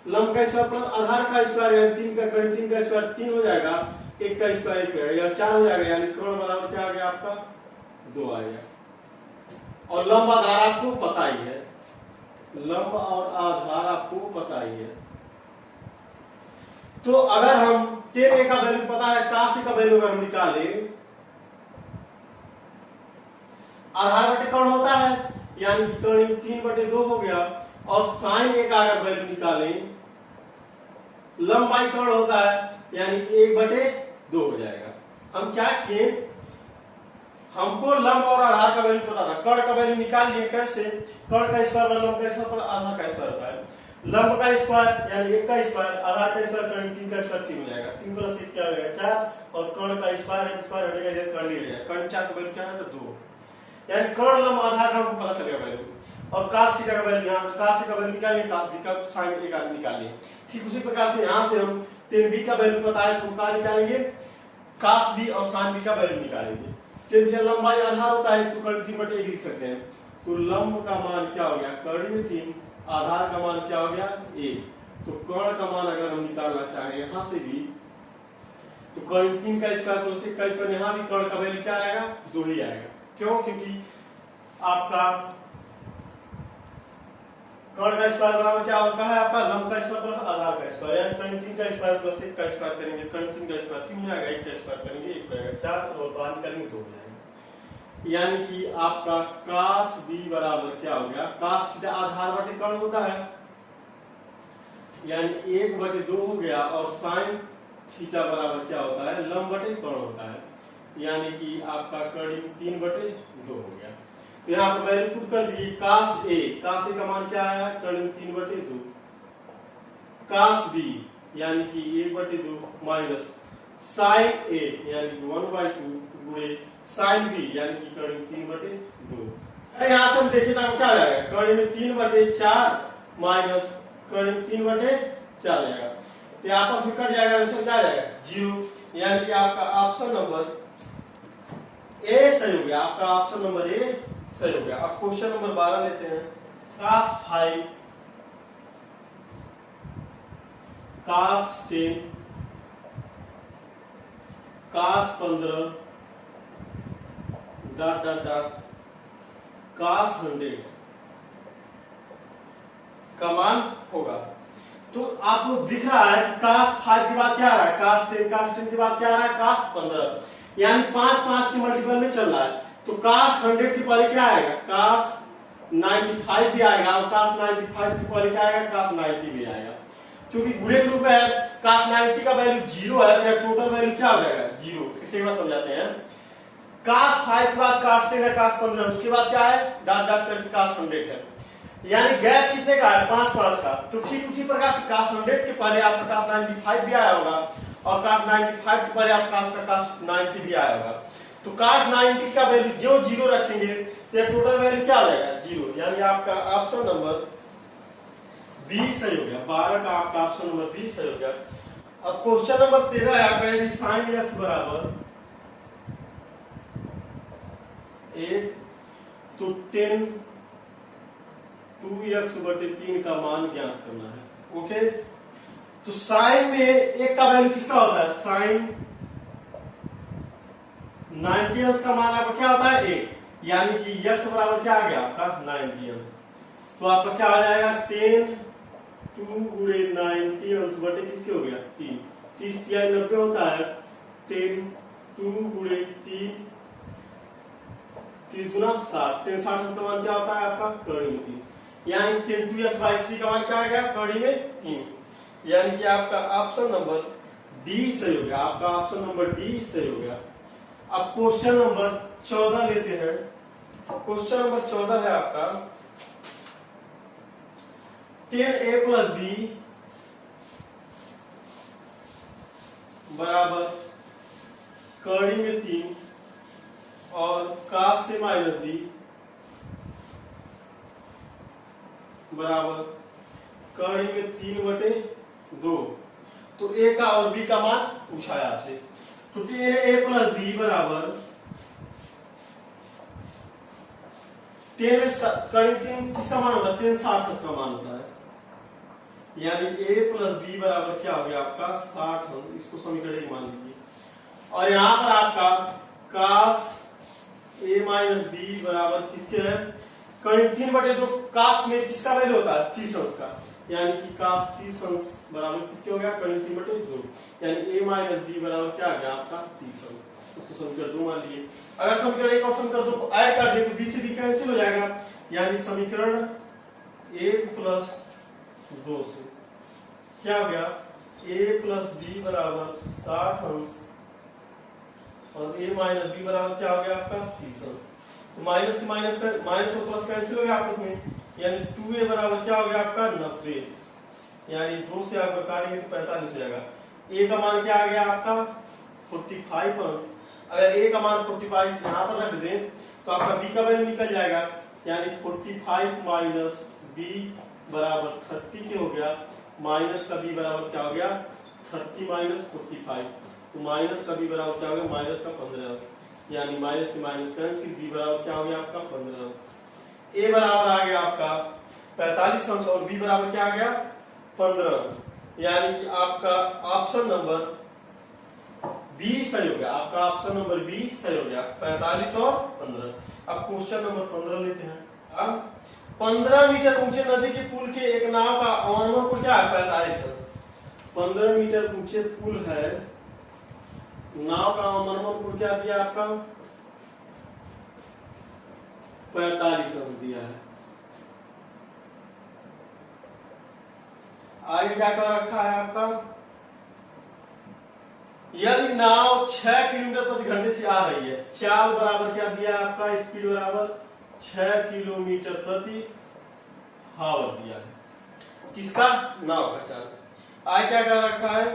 लंब का स्क्वायर प्लस आधार का स्क्वायर, यानी 3 का कर्ण 3 का स्क्वायर 3 हो जाएगा, 1 का स्क्वायर 1 हो जाएगा, 4 हो जाएगा, यानी कर्ण बराबर क्या आ गया आपका 2 आ गया। और लंब आधार आपको पता ही है, लंब और आधार आपको पता ही है। तो अगर हम tan a का वैल्यू पता है, cos a का वैल्यू अगर हम निकाले, आधार बटे कर्ण होता है, यानी कि कर्ण 3/2 हो गया, और sin a का अगर वैल्यू निकाले, लंबाई कर्ण होता है, यानी कि 1/2 हो जाएगा। हम क्या किए, हमको लंब और आधार का वैल्यू पता था, कर्ण का वैल्यू निकाल लिए, कैसे, कर्ण का स्क्वायर और लंब का स्क्वायर पर आधार का स्क्वायर होता है, लंब का स्क्वायर यानी 1 का स्क्वायर, आधार का स्क्वायर कर्ण 3 का स्क्वायर 3 हो जाएगा, 3 + 1 क्या हो जाएगा 4, और कर्ण का स्क्वायर है, स्क्वायर हटेगा इधर कर्ण ले जाएगा, कर्ण 4 का वैल्यू क्या है 2, यानी कर्ण लंब आधार का हमको पता चलेगा वैल्यू। और cos थीटा का वैल्यू, यहाँ cos a का वैल्यू निकाल लिए, cos b का sin a का निकाल लिए। ठीक उसी प्रकार से यहाँ से हम tan b का वैल्यू पता है, तो क्या निकालेंगे, cos b और sin b का वैल्यू निकालेंगे। tan थीटा लंबाई आधार होता है, इसको कर्ण 3/1 लिख सकते हैं। तो लंब का मान क्या हो गया, कर्ण में 3, आधार का मान क्या हो गया 1। तो कर्ण का मान अगर हम निकालना चाहें यहाँ से भी, तो कर्ण 3 का स्क्वायर प्लस 1 का स्क्वायर, यहाँ भी कर्ण का वैल्यू क्या आएगा 2 ही आएगा। क्यों, क्योंकि आपका कर्ण का स्क्वायर बराबर क्या होता है, आपका लंब का स्क्वायर प्लस आधार का स्क्वायर, यानी कर्ण 3 का स्क्वायर प्लस 1 का स्क्वायर करेंगे, कर्ण 3 का स्क्वायर 3 हो जाएगा, 1 का स्क्वायर करेंगे 1 हो जाएगा, 4 और बाहर करेंगे 2 हो जाएगा। यानी कि आपका cos b बराबर क्या हो गया, cos थीटा आधार बटे कर्ण होता है, यानी 1/2 हो गया, और sin थीटा बराबर क्या होता है, लंब बटे कर्ण होता है, यानी कि आपका कर्ण 3/2 हो गया। तो यहाँ पर वैल्यू पुट कर दीजिए, cos a का मान क्या आया, कर्ण 3/2, cos b यानी कि 1/2 माइनस sin a यानी कि 1/2 गुणे sin b यानी कि कर्ण 3/2। यहाँ से हम देखें तो क्या आएगा, कर्ण में 3/4 माइनस कर्ण 3/4 आएगा, तो आपस में कट जाएगा, आंसर क्या आ जाएगा 0, यानी कि आपका ऑप्शन नंबर ए सही हो गया, आपका ऑप्शन नंबर ए सही हो गया। अब क्वेश्चन नंबर 12 लेते हैं, cos 5 cos 10 cos 15 dot dot dot cos 100 का मान होगा। तो आपको दिख रहा है कि cos 5 के बाद क्या आ रहा है, cos 10 के बाद क्या आ रहा है, cos 15, यानी 5 के मल्टीपल में चल रहा है। तो cos 100 के पहले क्या आएगा, cos 95 भी आएगा, और cos 95 के पहले क्या आएगा, cos 90 भी आएगा। क्योंकि गुणे के रूप में है, cos 90 का वैल्यू 0 है, तो टोटल वैल्यू क्या हो जाएगा 0। इससे बात समझाते हैं, cos 5 के बाद cos 10 है, cos 15, उसके बाद क्या है डॉट डॉट करके cos 100 है, यानी गैप कितने का है 5 का। तो ठीक उसी प्रकार से cos 100 के पहले आपका cos 95 भी आया होगा, और cos 95 के पहले आपका cos 90 भी आया होगा। तो cos 90 का वैल्यू जो 0 रखेंगे तो टोटल वैल्यू क्या आ जाएगा 0, यानी आपका ऑप्शन नंबर बी सही हो गया। 12 का आपका ऑप्शन नंबर बी सही हो गया। अब क्वेश्चन नंबर 13 है आपका, यदि sin x बराबर 1 तो 10 2x बटे 3 का मान ज्ञात करना है। ओके, तो साइन में एक का वैल्यू किसका होता है, साइन 90 का मान आपका क्या होता है 1, यानी कि x बराबर क्या आ गया आपका 90। तो आपका क्या आ जाएगा 10 2 गुणे 90 बटे किसके हो गया 3, 30 या 90 होता है, 10 2 गुणे 3 30 गुना 60, 10 60 का मान क्या होता है आपका कड़ी में 3, यानी 10 2x बाई 3 का मान क्या आ गया कड़ी में 3, यानी कि आपका ऑप्शन नंबर डी सही हो गया, आपका ऑप्शन नंबर डी सही हो गया। अब क्वेश्चन नंबर 14 लेते हैं। क्वेश्चन नंबर 14 है आपका 10a प्लस बी बराबर कड़ी में 3 और काश से माइनस बी बराबर कड़ी में 3 बटे 2। तो ए का और बी का मान पूछा है आपसे। तो 10a प्लस बी बराबर 10 कड़ी 3 किसका मान होता है 10 60 का मान होता है, यानी a प्लस बी बराबर क्या हो गया आपका 60, इसको समीकरण एक मान लीजिए। और यहां पर आपका काश a माइनस बी बराबर किसके है कड़ी 3 बटे 2, काश में किसका वैल्यू होता है 30 का, यानी कि काश 30 बराबर किसके हो गया कड़ी 3 बटे 2, यानी a माइनस बी बराबर क्या आ गया आपका 30। इसको समीकरण 2 मान लीजिए। अगर समीकरण 1 और समीकरण 2 को ऐड कर दे तो b से b कैंसिल हो जाएगा, यानी समीकरण 1 प्लस 2 से क्या हो गया a प्लस बी बराबर 60 और a माइनस बी बराबर क्या हो गया आपका 30। तो माइनस से माइनस और प्लस कैंसिल हो गया आपस में, यानी 2a बराबर क्या हो गया आपका 90, यानी 2 से आपका काटेंगे तो 45 हो जाएगा। a का मान क्या आ गया आपका 45। अगर a का मान 45 यहाँ पर रख दें तो आपका b का वैल्यू निकल जाएगा, यानी 45 माइनस b बराबर 30 के हो गया, माइनस का b बराबर क्या हो गया 30 माइनस 45, तो माइनस का b बराबर क्या हो गया माइनस का 15, यानी माइनस से माइनस कैंसिल, b बराबर क्या हो गया आपका 15। a बराबर आ गया आपका 45 और b बराबर क्या आ गया 15, यानी कि आपका ऑप्शन नंबर बी सही हो गया, आपका ऑप्शन नंबर बी सही हो गया 45 और 15। अब क्वेश्चन नंबर 15 लेते हैं। अब 15 मीटर ऊंचे नदी के पुल के एक नाव का अवनमन पुल क्या है 45। 15 मीटर ऊंचे पुल है, नाव का अवनमन पुल क्या दिया आपका 45 दिया है। आगे क्या कर रखा है आपका, यदि नाव 6 किलोमीटर प्रति घंटे से आ रही है, चाल बराबर क्या दिया है आपका स्पीड बराबर 6 किलोमीटर प्रति हावर दिया है, किसका नाव का चाल। आगे क्या कर रखा है,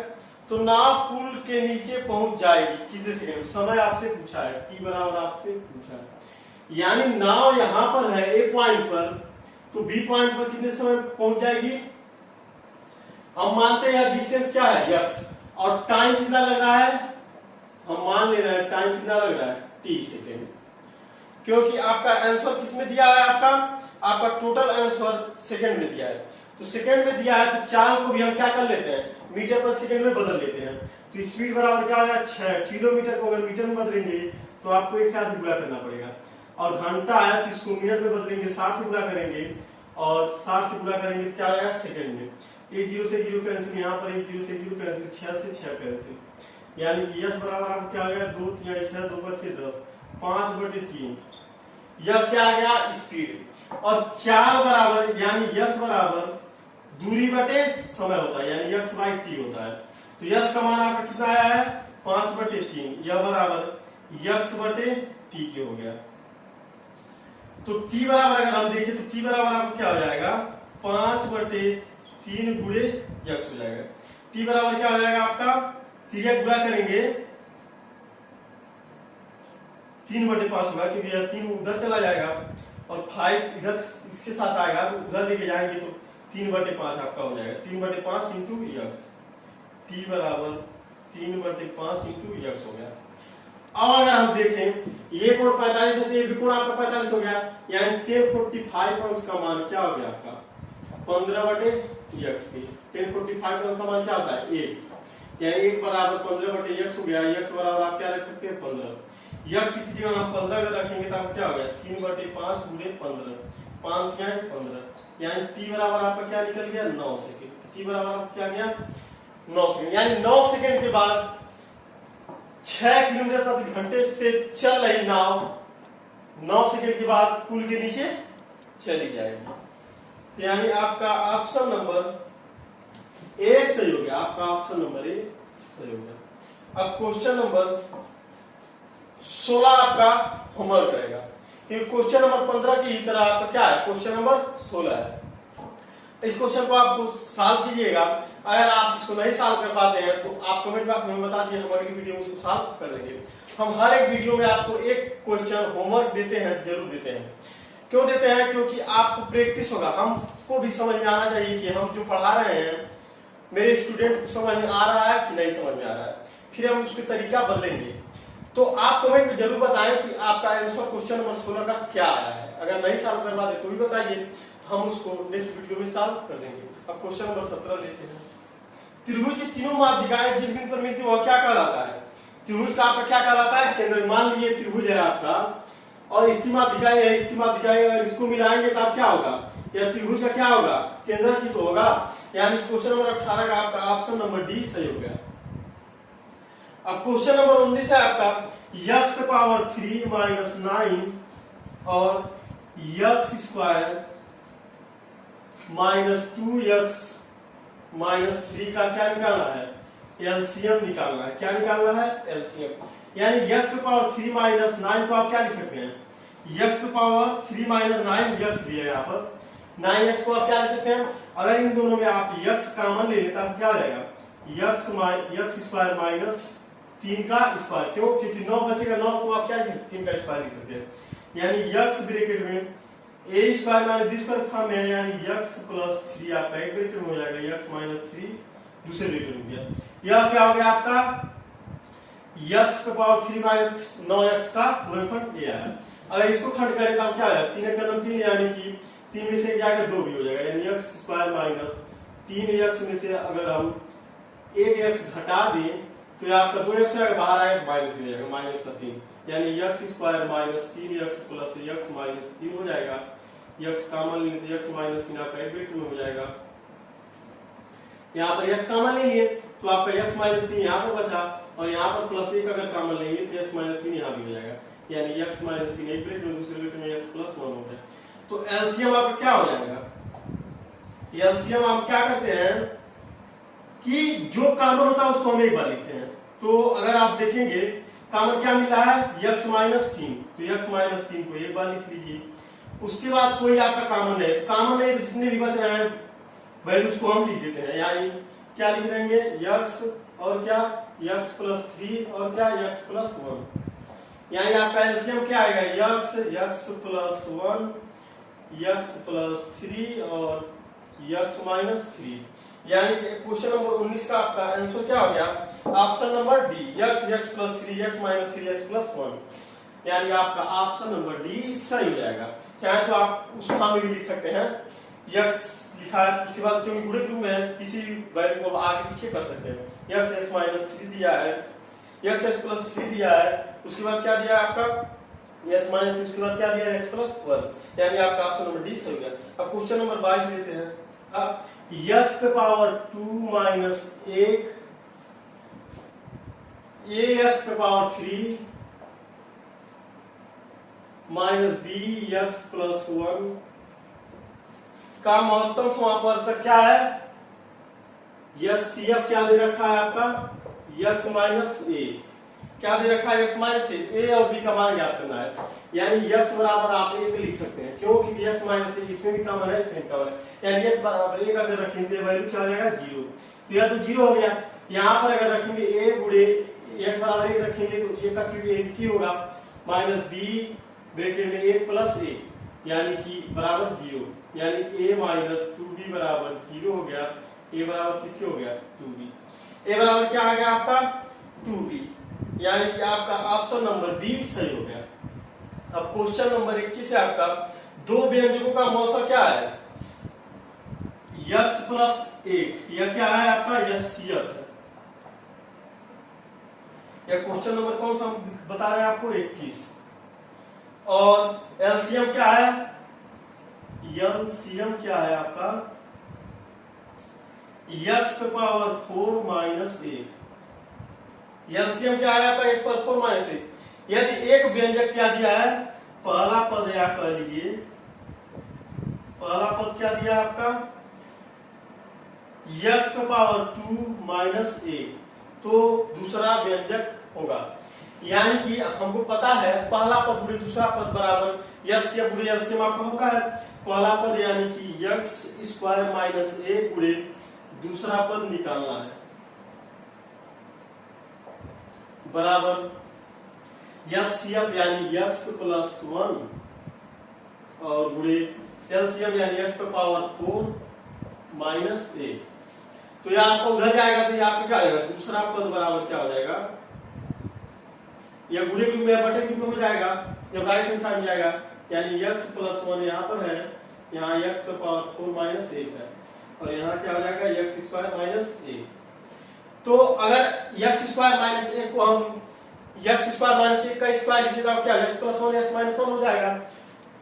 तो नाव पुल के नीचे पहुंच जाएगी कितने सेकंड, समय आपसे पूछा है, टी बराबर आपसे पूछा है, यानी नाव यहां पर है ए पॉइंट पर, तो बी पॉइंट पर कितने समय पहुंच जाएगी। हम मानते हैं डिस्टेंस क्या है x और टाइम कितना लग रहा है, हम मान ले रहे हैं टाइम कितना लग रहा है t सेकेंड, क्योंकि आपका आंसर किसमें दिया है, आपका टोटल आंसर सेकंड में दिया है। तो सेकंड में दिया है तो चाल को भी हम क्या कर लेते हैं मीटर पर सेकंड में बदल लेते हैं। तो स्पीड बराबर क्या होगा 6 किलोमीटर को अगर मीटर में बदलेंगे तो आपको एक साथ गुणा करना पड़ेगा, और घंटा है तो इसको मिनट में बदलेंगे 60 से गुणा करेंगे, और 60 से गुणा करेंगे तो क्या आएगा सेकंड में। एक जीरो से जीरो कैंसिल, यहाँ पर एक जीरो से जीरो कैंसिल, 6 से 6 कैंसिल, यानी कि यस बराबर आपको क्या आ गया 2 3 6 2 5 6 10 5/3। यह क्या आ गया स्पीड, और 4 बराबर यानी यस बराबर दूरी बटे समय होता है, यानी x बाई टी होता है। तो यस का मान आपका कितना आया है 5/3, यह बराबर x बटे टी के हो गया। तो t बराबर अगर हम देखें तो t बराबर आपको क्या हो जाएगा 5/3 गुणे x हो जाएगा। t बराबर क्या हो जाएगा आपका 3 गुणा करेंगे 3/5 होगा, क्योंकि यह 3 उधर चला जाएगा और 5 इधर इसके साथ आएगा, तो उधर लेके जाएंगे तो 3/5 आपका हो जाएगा, 3/5 इंटू एक्स, टी बराबर 3/5 इंटू एक्स हो गया। अब अगर हम देखें ये कोण 45 है तो ये भी कोण आपका 45 हो गया, यानी 1045 अंश का मान क्या हो गया आपका 15/x की। 1045 अंश का मान क्या होता है 1, यानी 1 बराबर 15/x हो गया। x बराबर आप क्या रख सकते हैं 15। x की जगह हम 15 अगर रखेंगे तो आपको क्या हो गया 3/5 गुणे 15, 5 क्या है 15, यानी t बराबर आपका क्या निकल गया 9 सेकंड। t बराबर आपका क्या गया 9 सेकंड, यानी 9 सेकंड के बाद 6 किलोमीटर प्रति घंटे से चल रही नाव 9 सेकंड के बाद पुल के नीचे चली जाएगी। तो यानी आपका ऑप्शन नंबर ए सही हो गया, आपका ऑप्शन नंबर ए सही हो गया। अब क्वेश्चन नंबर 16 आपका होमवर्क रहेगा, क्योंकि क्वेश्चन नंबर 15 की तरह आपका क्या है क्वेश्चन नंबर 16 है। इस क्वेश्चन को आप सॉल्व कीजिएगा। अगर आप इसको नहीं सॉल्व कर पाते हैं तो आप कमेंट बॉक्स में बता दीजिए, हम अगली वीडियो में उसको सॉल्व कर देंगे। हम हर एक वीडियो में आपको एक क्वेश्चन होमवर्क देते हैं, जरूर देते हैं। क्यों देते हैं? क्योंकि आपको प्रैक्टिस होगा, हमको भी समझ में आना चाहिए कि हम जो पढ़ा रहे हैं मेरे स्टूडेंट को समझ में आ रहा है कि नहीं समझ में आ रहा है, फिर हम उसके तरीका बदलेंगे। तो आप कमेंट में जरूर बताएं कि आपका आंसर क्वेश्चन नंबर 16 का क्या आया है। अगर नहीं सॉल्व कर पाते तो भी बताइए, हम उसको नेक्स्ट वीडियो में सॉल्व कर देंगे। अब क्वेश्चन नंबर 17 लेते हैं। त्रिभुज की तीनों माध्यिकाएं जिस बिंदु पर मिलती है वह क्या कहलाता है? त्रिभुज का आपका क्या कहलाता है केंद्र। मान लीजिए त्रिभुज है आपका और इसकी माध्यिकाएं है, इसकी माध्यिकाएं, अगर इसको मिलाएंगे तो आप क्या होगा, यह त्रिभुज का क्या होगा केंद्र ही तो होगा। यानी क्वेश्चन नंबर 18 का आपका ऑप्शन नंबर डी सही हो गया। अब क्वेश्चन नंबर 19 है आपका x की पावर 3 माइनस 9 और x² माइनस 2x माइनस 3 का क्या निकालना है एलसीएम निकालना है। क्या निकालना है एलसीएम, यानी x की पावर 3 माइनस 9 को आप क्या लिख सकते हैं x की पावर 3 माइनस 9x दिया है यहाँ पर, 9x को आप क्या लिख सकते हैं। अगर इन दोनों में आप x कॉमन ले लेते हैं क्या हो जाएगा x² माइनस 3 का स्क्वायर। क्यों? क्योंकि 9 बचेगा, 9 को आप क्या 3 का स्क्वायर लिख सकते हैं, यानी x ब्रैकेट में a² माइनस b² फॉर्म में, यानी x प्लस 3 आपका एक ब्रैकेट में हो जाएगा, x माइनस 3 दूसरे ब्रैकेट में गया। यह क्या हो गया आपका x की पावर 3 माइनस 9x का गुणनफल ये आया। अगर इसको खंड करें तो क्या है 3 का 3, यानी कि 3 में से जाकर 2 भी हो जाएगा, यानी x² माइनस 3x में से अगर हम एक x घटा दें तो ये आपका 2x बाहर आएगा माइनस हो जाएगा, माइनस का 3, यानी x² minus 3x plus x minus 3 हो जाएगा। x कॉमन लेंगे तो x माइनस 3 आपका एक ब्रैकेट में हो जाएगा। यहाँ पर x कॉमन लेंगे तो आपका x माइनस 3 यहाँ पर बचा, और यहाँ पर प्लस 1 अगर कॉमन लेंगे तो x माइनस 3 यहाँ भी हो जाएगा, यानी x माइनस 3 एक ब्रैकेट में, दूसरे ब्रैकेट में x प्लस 1 हो गया। तो एलसीएम आपका क्या हो जाएगा, एलसीएम हम क्या करते हैं कि जो कॉमन होता है उसको हम एक बार लिखते हैं। तो अगर आप देखेंगे कॉमन क्या मिला है x माइनस 3, तो x माइनस 3 को एक बार लिख लीजिए। उसके बाद कोई आपका कॉमन है, कॉमन है तो जितने भी बच रहे हैं वैल्यूज को हम लिख देते हैं, यानी क्या लिख रहेंगे x और क्या x प्लस 3 और क्या x प्लस 1, यानी आपका एलसीएम क्या आएगा x प्लस 1 x प्लस 3 और x माइनस 3। यानी क्वेश्चन नंबर 19 का आपका आंसर क्या हो गया option number D x plus 3 x minus 3 x plus 1, यानी आपका ऑप्शन नंबर डी सही हो जाएगा। चाहे तो आप उस फॉर्म में भी लिख सकते हैं x लिखा है, उसके बाद क्योंकि गुणित रूप में किसी वैल्यू को आगे पीछे कर सकते हैं। x माइनस 3 दिया है, x प्लस 3 दिया है, उसके बाद क्या दिया है आपका x माइनस 3, उसके बाद क्या दिया है x प्लस 1, यानी आपका ऑप्शन नंबर डी सही हो गया। अब क्वेश्चन नंबर 22 लेते हैं। अब x की पावर 2 माइनस 1 ax की पावर 3 माइनस bx प्लस 1 का महत्तम समापवर्तक क्या है, CF क्या दे रखा है आपका x माइनस a, क्या दे रखा है x माइनस a, तो a और b का मान ज्ञात करना है, यानी x बराबर आप 1 लिख सकते हैं, क्योंकि x माइनस a इसमें भी कॉमन है इसमें भी कॉमन है, यानी x बराबर 1 अगर रखेंगे वैल्यू क्या हो जाएगा 0, तो यह तो 0 हो गया। यहाँ पर अगर रखेंगे a गुणे x बराबर 1 रखेंगे तो a का क्यूब 1 ही होगा, माइनस b ब्रैकेट में 1 प्लस a, यानी कि बराबर 0, यानी a माइनस 2b बराबर 0 हो गया। a बराबर किसके हो गया 2b, a बराबर क्या आ गया आपका 2b। यानी कि आपका ऑप्शन नंबर बी सही हो गया। अब क्वेश्चन नंबर 21 है आपका, दो व्यंजकों का मौसा क्या है? यक्स प्लस 1, यह क्या है आपका? यह क्वेश्चन नंबर कौन सा बता रहे हैं आपको? 21। और एलसीएम क्या है? एलसीएम क्या है आपका? x power 4 minus 1। एलसीएम क्या है आपका? 1 पर 4 माइनस 1। यदि एक व्यंजक क्या दिया है? पहला पद या कह लीजिए, पहला पद क्या दिया आपका? x पावर 2 माइनस 1, तो दूसरा व्यंजक होगा। यानी कि हमको पता है पहला पद गुणे दूसरा पद बराबर यस या गुणे एलसीएम आपका होगा है पहला पद, यानी कि एक्स स्क्वायर माइनस 1 गुणे दूसरा पद निकालना है बराबर एलसीएम यानी एक्स प्लस 1 और गुणे एलसीएम यानी एक्स पर पावर 4 माइनस 1। तो यह आपको उधर जाएगा तो यह आपका क्या आएगा? दूसरा पद बराबर क्या हो जाएगा? यह गुणे में बटे में हो जाएगा जब राइट हैंड साइड में जाएगा, यानी x प्लस 1 यहाँ पर है, यहाँ x पर पावर 4 माइनस 1 है और यहाँ क्या हो जाएगा? x square minus 1। तो अगर x स्क्वायर माइनस 1 को हम x स्क्वायर माइनस 1 का स्क्वायर लिखिए तो क्या x प्लस 1 x माइनस 1 हो जाएगा।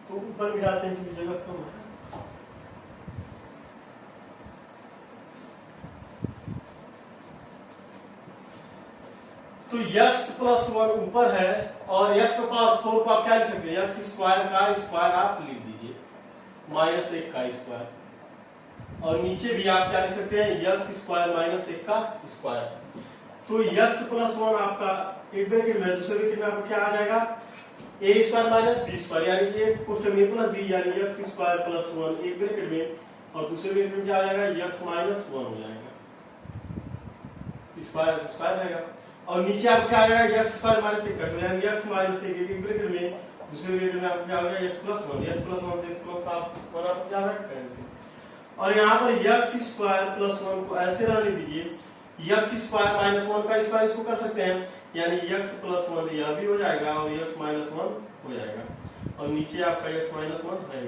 तो ऊपर मिलाते हैं कि जगह कम है, तो x प्लस 1 ऊपर है और x पर पावर 4 को आप क्या लिख सकते हैं? x स्क्वायर का स्क्वायर आप लिख दीजिए माइनस 1 का स्क्वायर, और नीचे भी आप क्या लिख सकते हैं? x स्क्वायर माइनस 1 का स्क्वायर। तो x प्लस 1 आपका एक ब्रैकेट में, दूसरे ब्रैकेट में आपको क्या आ जाएगा? a square minus b square, यानी एक कोष्ठक में प्लस b, यानी x स्क्वायर प्लस 1 एक ब्रैकेट में और दूसरे ब्रैकेट में क्या आ जाएगा? x माइनस 1 हो जाएगा, स्क्वायर स्क्वायर रहेगा। और नीचे आप क्या आ जाएगा? x स्क्वायर माइनस 1 का, यानी x माइनस 1 एक ब्रैकेट में, दूसरे ब्रैकेट में आपको क्या हो गया? x प्लस 1, x प्लस 1 से प्लस आप बना क्या रखते हैं। और यहाँ पर x स्क्वायर प्लस 1 को ऐसे रहने दीजिए, x स्क्वायर माइनस 1 का स्क्वायर इसको कर सकते हैं, यानी x प्लस 1 यह भी हो जाएगा और x माइनस 1 हो जाएगा। और नीचे आपका x माइनस 1 है,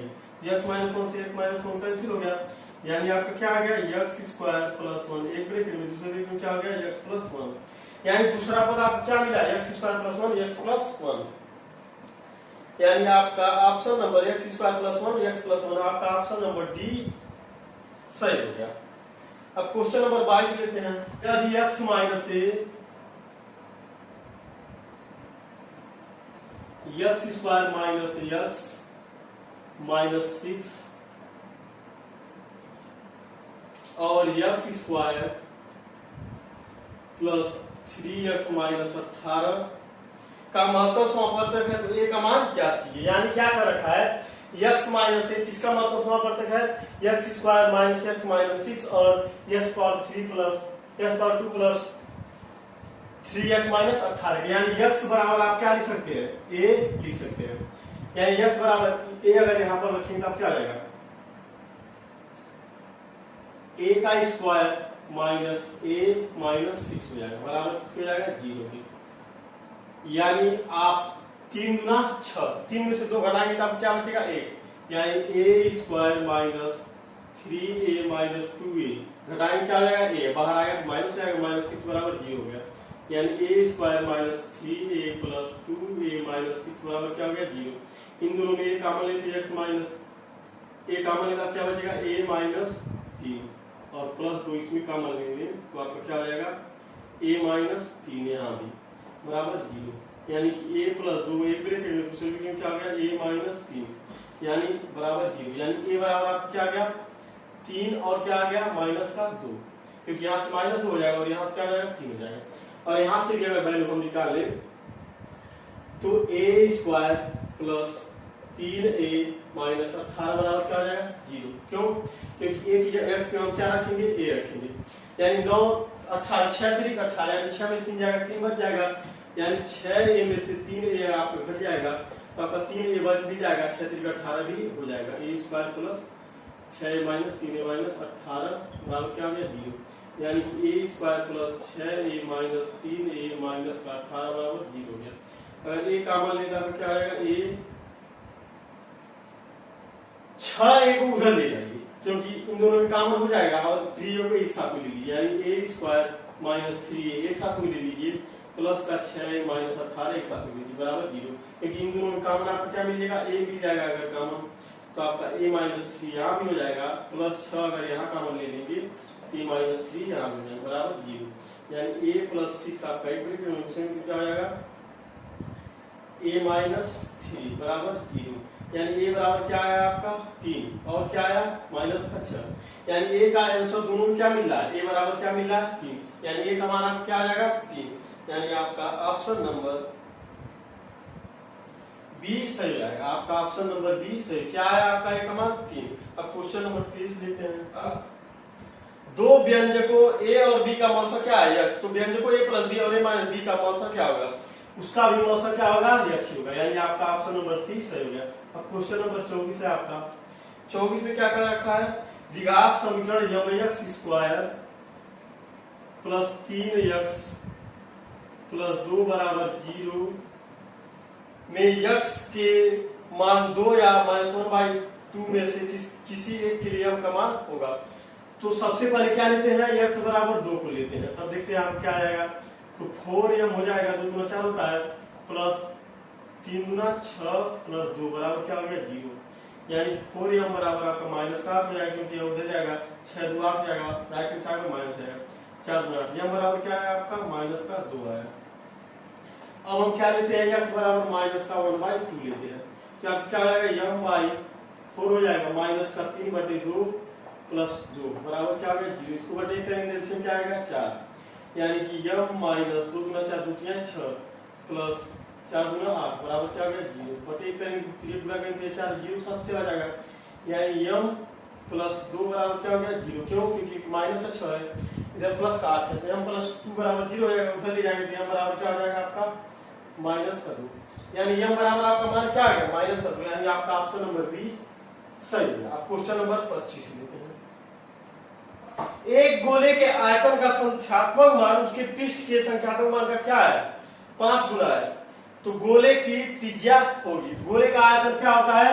x माइनस 1 से x माइनस 1 कैंसिल हो गया, यानी आपका क्या आ गया? x स्क्वायर प्लस 1 एक ब्रैकेट में, दूसरे ब्रैकेट में क्या हो गया? x प्लस 1, यानी दूसरा पद आपको क्या मिला? x square plus 1 x plus 1, यानी आपका option number x square plus 1 x plus 1 आपका ऑप्शन नंबर डी सही हो गया। अब क्वेश्चन नंबर 22 लेते हैं। यदि x minus a x square minus x minus 6 और x square plus 3x minus 18 का महत्तम समापवर्तक है, तो a का मान ज्ञात कीजिए। यानी क्या कर रखा है? x माइनस a किसका महत्तम समापवर्तक है? x square minus x minus 6 और x power 3 plus x power 2 plus 3x minus 18, यानी x बराबर आप क्या लिख सकते हैं? a लिख सकते हैं, यानी x बराबर a अगर यहाँ पर रखेंगे तो आप क्या आ जाएगा? a का स्क्वायर माइनस a माइनस 6 हो जाएगा बराबर किसके हो जाएगा? 0 के। यानी आप 3 गुना 6, 3 में से 2 घटाएंगे तो आपको क्या बचेगा? 1, यानी a square minus 3a minus 2a घटाएंगे क्या हो जाएगा? a बाहर आएगा माइनस हो जाएगा, माइनस 6 बराबर 0 हो गया, यानी a square minus 3a plus 2a minus 6 बराबर क्या हो गया? 0। इन दोनों में a कॉमन लेते x माइनस a कॉमन लेते क्या बचेगा? a माइनस 3 और प्लस 2 इसमें कॉमन लेंगे तो आपका क्या हो जाएगा? a माइनस 3 यहाँ भी बराबर 0, यानी कि a प्लस 2 एक ब्रैकेट में, दूसरे ब्रैकेट में क्या हो गया? a माइनस 3 यानी बराबर 0, यानी a बराबर आपका क्या आ गया? 3 और क्या आ गया? माइनस का 2, क्योंकि यहाँ से माइनस 2 हो जाएगा और यहाँ से क्या हो जाएगा? 3 हो जाएगा। और यहाँ से अगर वैल्यू हम निकाल ले तो a square plus 3a minus 18 बराबर क्या हो जाएगा? 0। क्यों? क्योंकि a की जगह x के हम क्या रखेंगे? a रखेंगे, यानी 9 18 6 3 18, यानी 6 में 3 जाएगा 3 बच जाएगा, यानी 6a में से 3a आपको घट जाएगा तो आपका 3a बच भी जाएगा, 6 3 18 भी हो जाएगा। a square plus 6 minus 3a minus 18 बराबर क्या हो गया? 0। यानी कि ए स्क्वायर प्लस 6 ए माइनस 3 ए माइनस का 18 बराबर 0 हो गया। अगर ए कॉमन लेता तो क्या आएगा, ए 6 ए को उधर ले जाइए क्योंकि इन दोनों में कॉमन हो जाएगा और 3 को एक साथ में ले लीजिए, यानी ए स्क्वायर माइनस 3 एक साथ में ले लीजिए प्लस का 6 माइनस 18 एक साथ में लीजिए बराबर 0, क्योंकि इन दोनों में कॉमन आपको क्या मिलेगा, ए मिल जाएगा अगर कॉमन तो आपका ए माइनस 3 यहाँ भी हो जाएगा प्लस 6 अगर यहाँ कॉमन ले लेंगे तो ए माइनस 3 यहाँ भी हो जाएगा बराबर 0, यानी ए प्लस 6 आपका एक क्या हो जाएगा ए माइनस 3 बराबर 0, यानी ए बराबर क्या आया आपका 3 और क्या आया माइनस का 6, यानी ए का आंसर दोनों में क्या मिल रहा है, ए बराबर क्या मिल रहा है 3, यानी ए का मान आपका क्या आ जाएगा 3, यानी आपका ऑप्शन नंबर बी सही आएगा, आपका ऑप्शन नंबर बी सही। क्या है आपका ए का मान 3। अब क्वेश्चन नंबर 30 लेते हैं। दो व्यंजकों ए और बी का मौसा क्या है, तो व्यंजकों ए प्लस बी और ए माइनस बी का मौसा क्या होगा, उसका भी मौसा क्या होगा यक्ष होगा, यानी आपका ऑप्शन नंबर सी सही हो गया। अब क्वेश्चन नंबर 24 है आपका। 24 में क्या कर रखा है, द्विघात समीकरण यमयक्स स्क्वायर प्लस 3x प्लस 2 बराबर 0 में यक्स के मान 2 या -1/2 में से किसी एक के लिए का मान होगा। तो सबसे पहले क्या लेते हैं, x बराबर 2 को लेते हैं, तब देखते हैं आप क्या आएगा, तो 4m हो जाएगा, 2 गुना 4 होता है प्लस 3 गुना 6 प्लस 2 बराबर क्या हो गया 0, यानी 4m बराबर आपका माइनस का 8 हो जाएगा क्योंकि उधर जाएगा 6 2 8 जाएगा, राइट हैंड साइड में माइनस जाएगा 4 गुना 8, m बराबर क्या है आपका माइनस का 2 आया। अब हम क्या लेते हैं, x बराबर माइनस का 1/2 लेते हैं, क्या क्या आएगा m/4 हो जाएगा माइनस का 3/2 प्लस 2 बराबर क्या हो गया 0, इसको बटे करेंगे इसमें क्या आएगा 4, यानी कि m माइनस 2 गुना 4 2 3 6 प्लस 4 गुना 8 बराबर क्या हो गया 0, बटे करेंगे 3 गुना करेंगे 4 0 साथ चला जाएगा, यानी m प्लस 2 बराबर क्या हो गया 0, क्यों क्योंकि माइनस का 6 है इधर प्लस का 8 है, तो m प्लस 2 बराबर 0 हो जाएगा, उधर ले जाएंगे तो m बराबर क्या हो जाएगा आपका माइनस का 2, यानी m बराबर आपका मान क्या आ गया माइनस का 2, यानी आपका ऑप्शन नंबर बी सही है। आप क्वेश्चन नंबर 25 लेते हैं। एक गोले के आयतन का संख्यात्मक मान उसके पृष्ठ के संख्यात्मक मान का क्या है 5 गुना है, तो गोले की त्रिज्या होगी, गोले का आयतन क्या होता है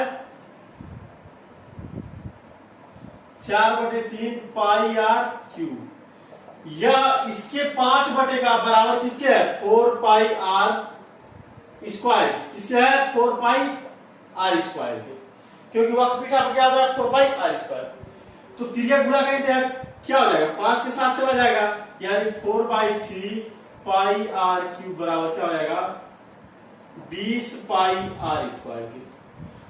4/3 पाई r क्यूब, यह इसके 5 बटे का बराबर किसके है 4 पाई r स्क्वायर, किसके है 4 पाई r स्क्वायर के, क्योंकि वक्रपीठ आपका क्या होता है 4 पाई r स्क्वायर, तो त्रिज्या गुणा करेंगे क्या हो जाएगा 5 के साथ चला जाएगा, यानी 4/3 पाई r क्यूब बराबर क्या हो जाएगा 20 पाई r स्क्वायर के,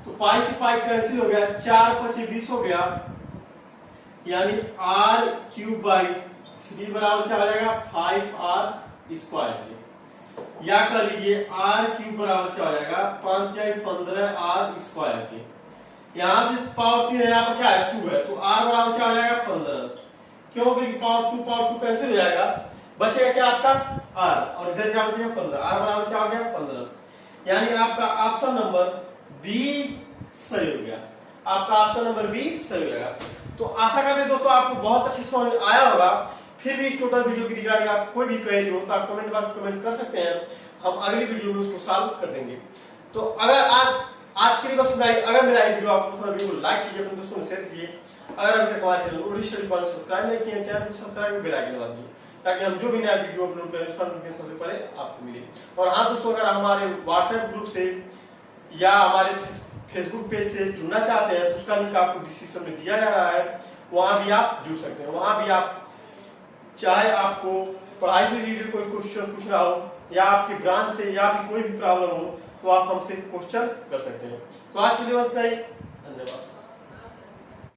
तो पाई से पाई कैंसिल हो गया, 4 5 20 हो गया, यानी r क्यूब बाई 3 बराबर क्या हो जाएगा 5r स्क्वायर के, या कर लीजिए r क्यूब बराबर क्या हो जाएगा 5 या 15r स्क्वायर के, यहां से पावर 3 है, यहाँ पर क्या है 2 है, तो r बराबर क्या हो जाएगा 15, क्यों क्योंकि पावर 2 कैंसिल हो जाएगा, बचेगा क्या आपका r और इधर क्या बचेगा 15, r बराबर क्या हो गया 15, यानी आपका ऑप्शन नंबर बी सही हो गया, आपका ऑप्शन नंबर बी सही हो गया। तो आशा करते हैं दोस्तों आपको बहुत अच्छी समझ आया होगा। फिर भी इस टोटल वीडियो की रिगार्डिंग आप कोई भी क्वेरी हो तो आप कमेंट बॉक्स में कमेंट कर सकते हैं, हम अगली वीडियो में उसको सॉल्व कर देंगे। तो अगर आज के लिए बस अगर मेरा वीडियो आपको पसंद वीडियो को लाइक कीजिए, अपने दोस्तों में शेयर कीजिए, अगर अभी तक हमारे channel OD study point subscribe नहीं किए चैनल को सब्सक्राइब बेल आइकन दबा दीजिए ताकि हम जो भी नया वीडियो अपलोड करें उसका नोटिफिकेशन सबसे पहले आपको मिले। और हाँ दोस्तों, अगर हमारे व्हाट्सएप ग्रुप से या हमारे फेसबुक पेज से जुड़ना चाहते हैं तो उसका लिंक आपको डिस्क्रिप्शन में दिया जा रहा है, वहां भी आप जुड़ सकते हैं। वहां भी आप चाहे आपको पढ़ाई से रिलेटेड कोई क्वेश्चन पूछना हो या आपके ब्रांच से या भी कोई भी प्रॉब्लम हो तो आप हमसे क्वेश्चन कर सकते हैं। तो आज के लिए बस इतना ही, धन्यवाद।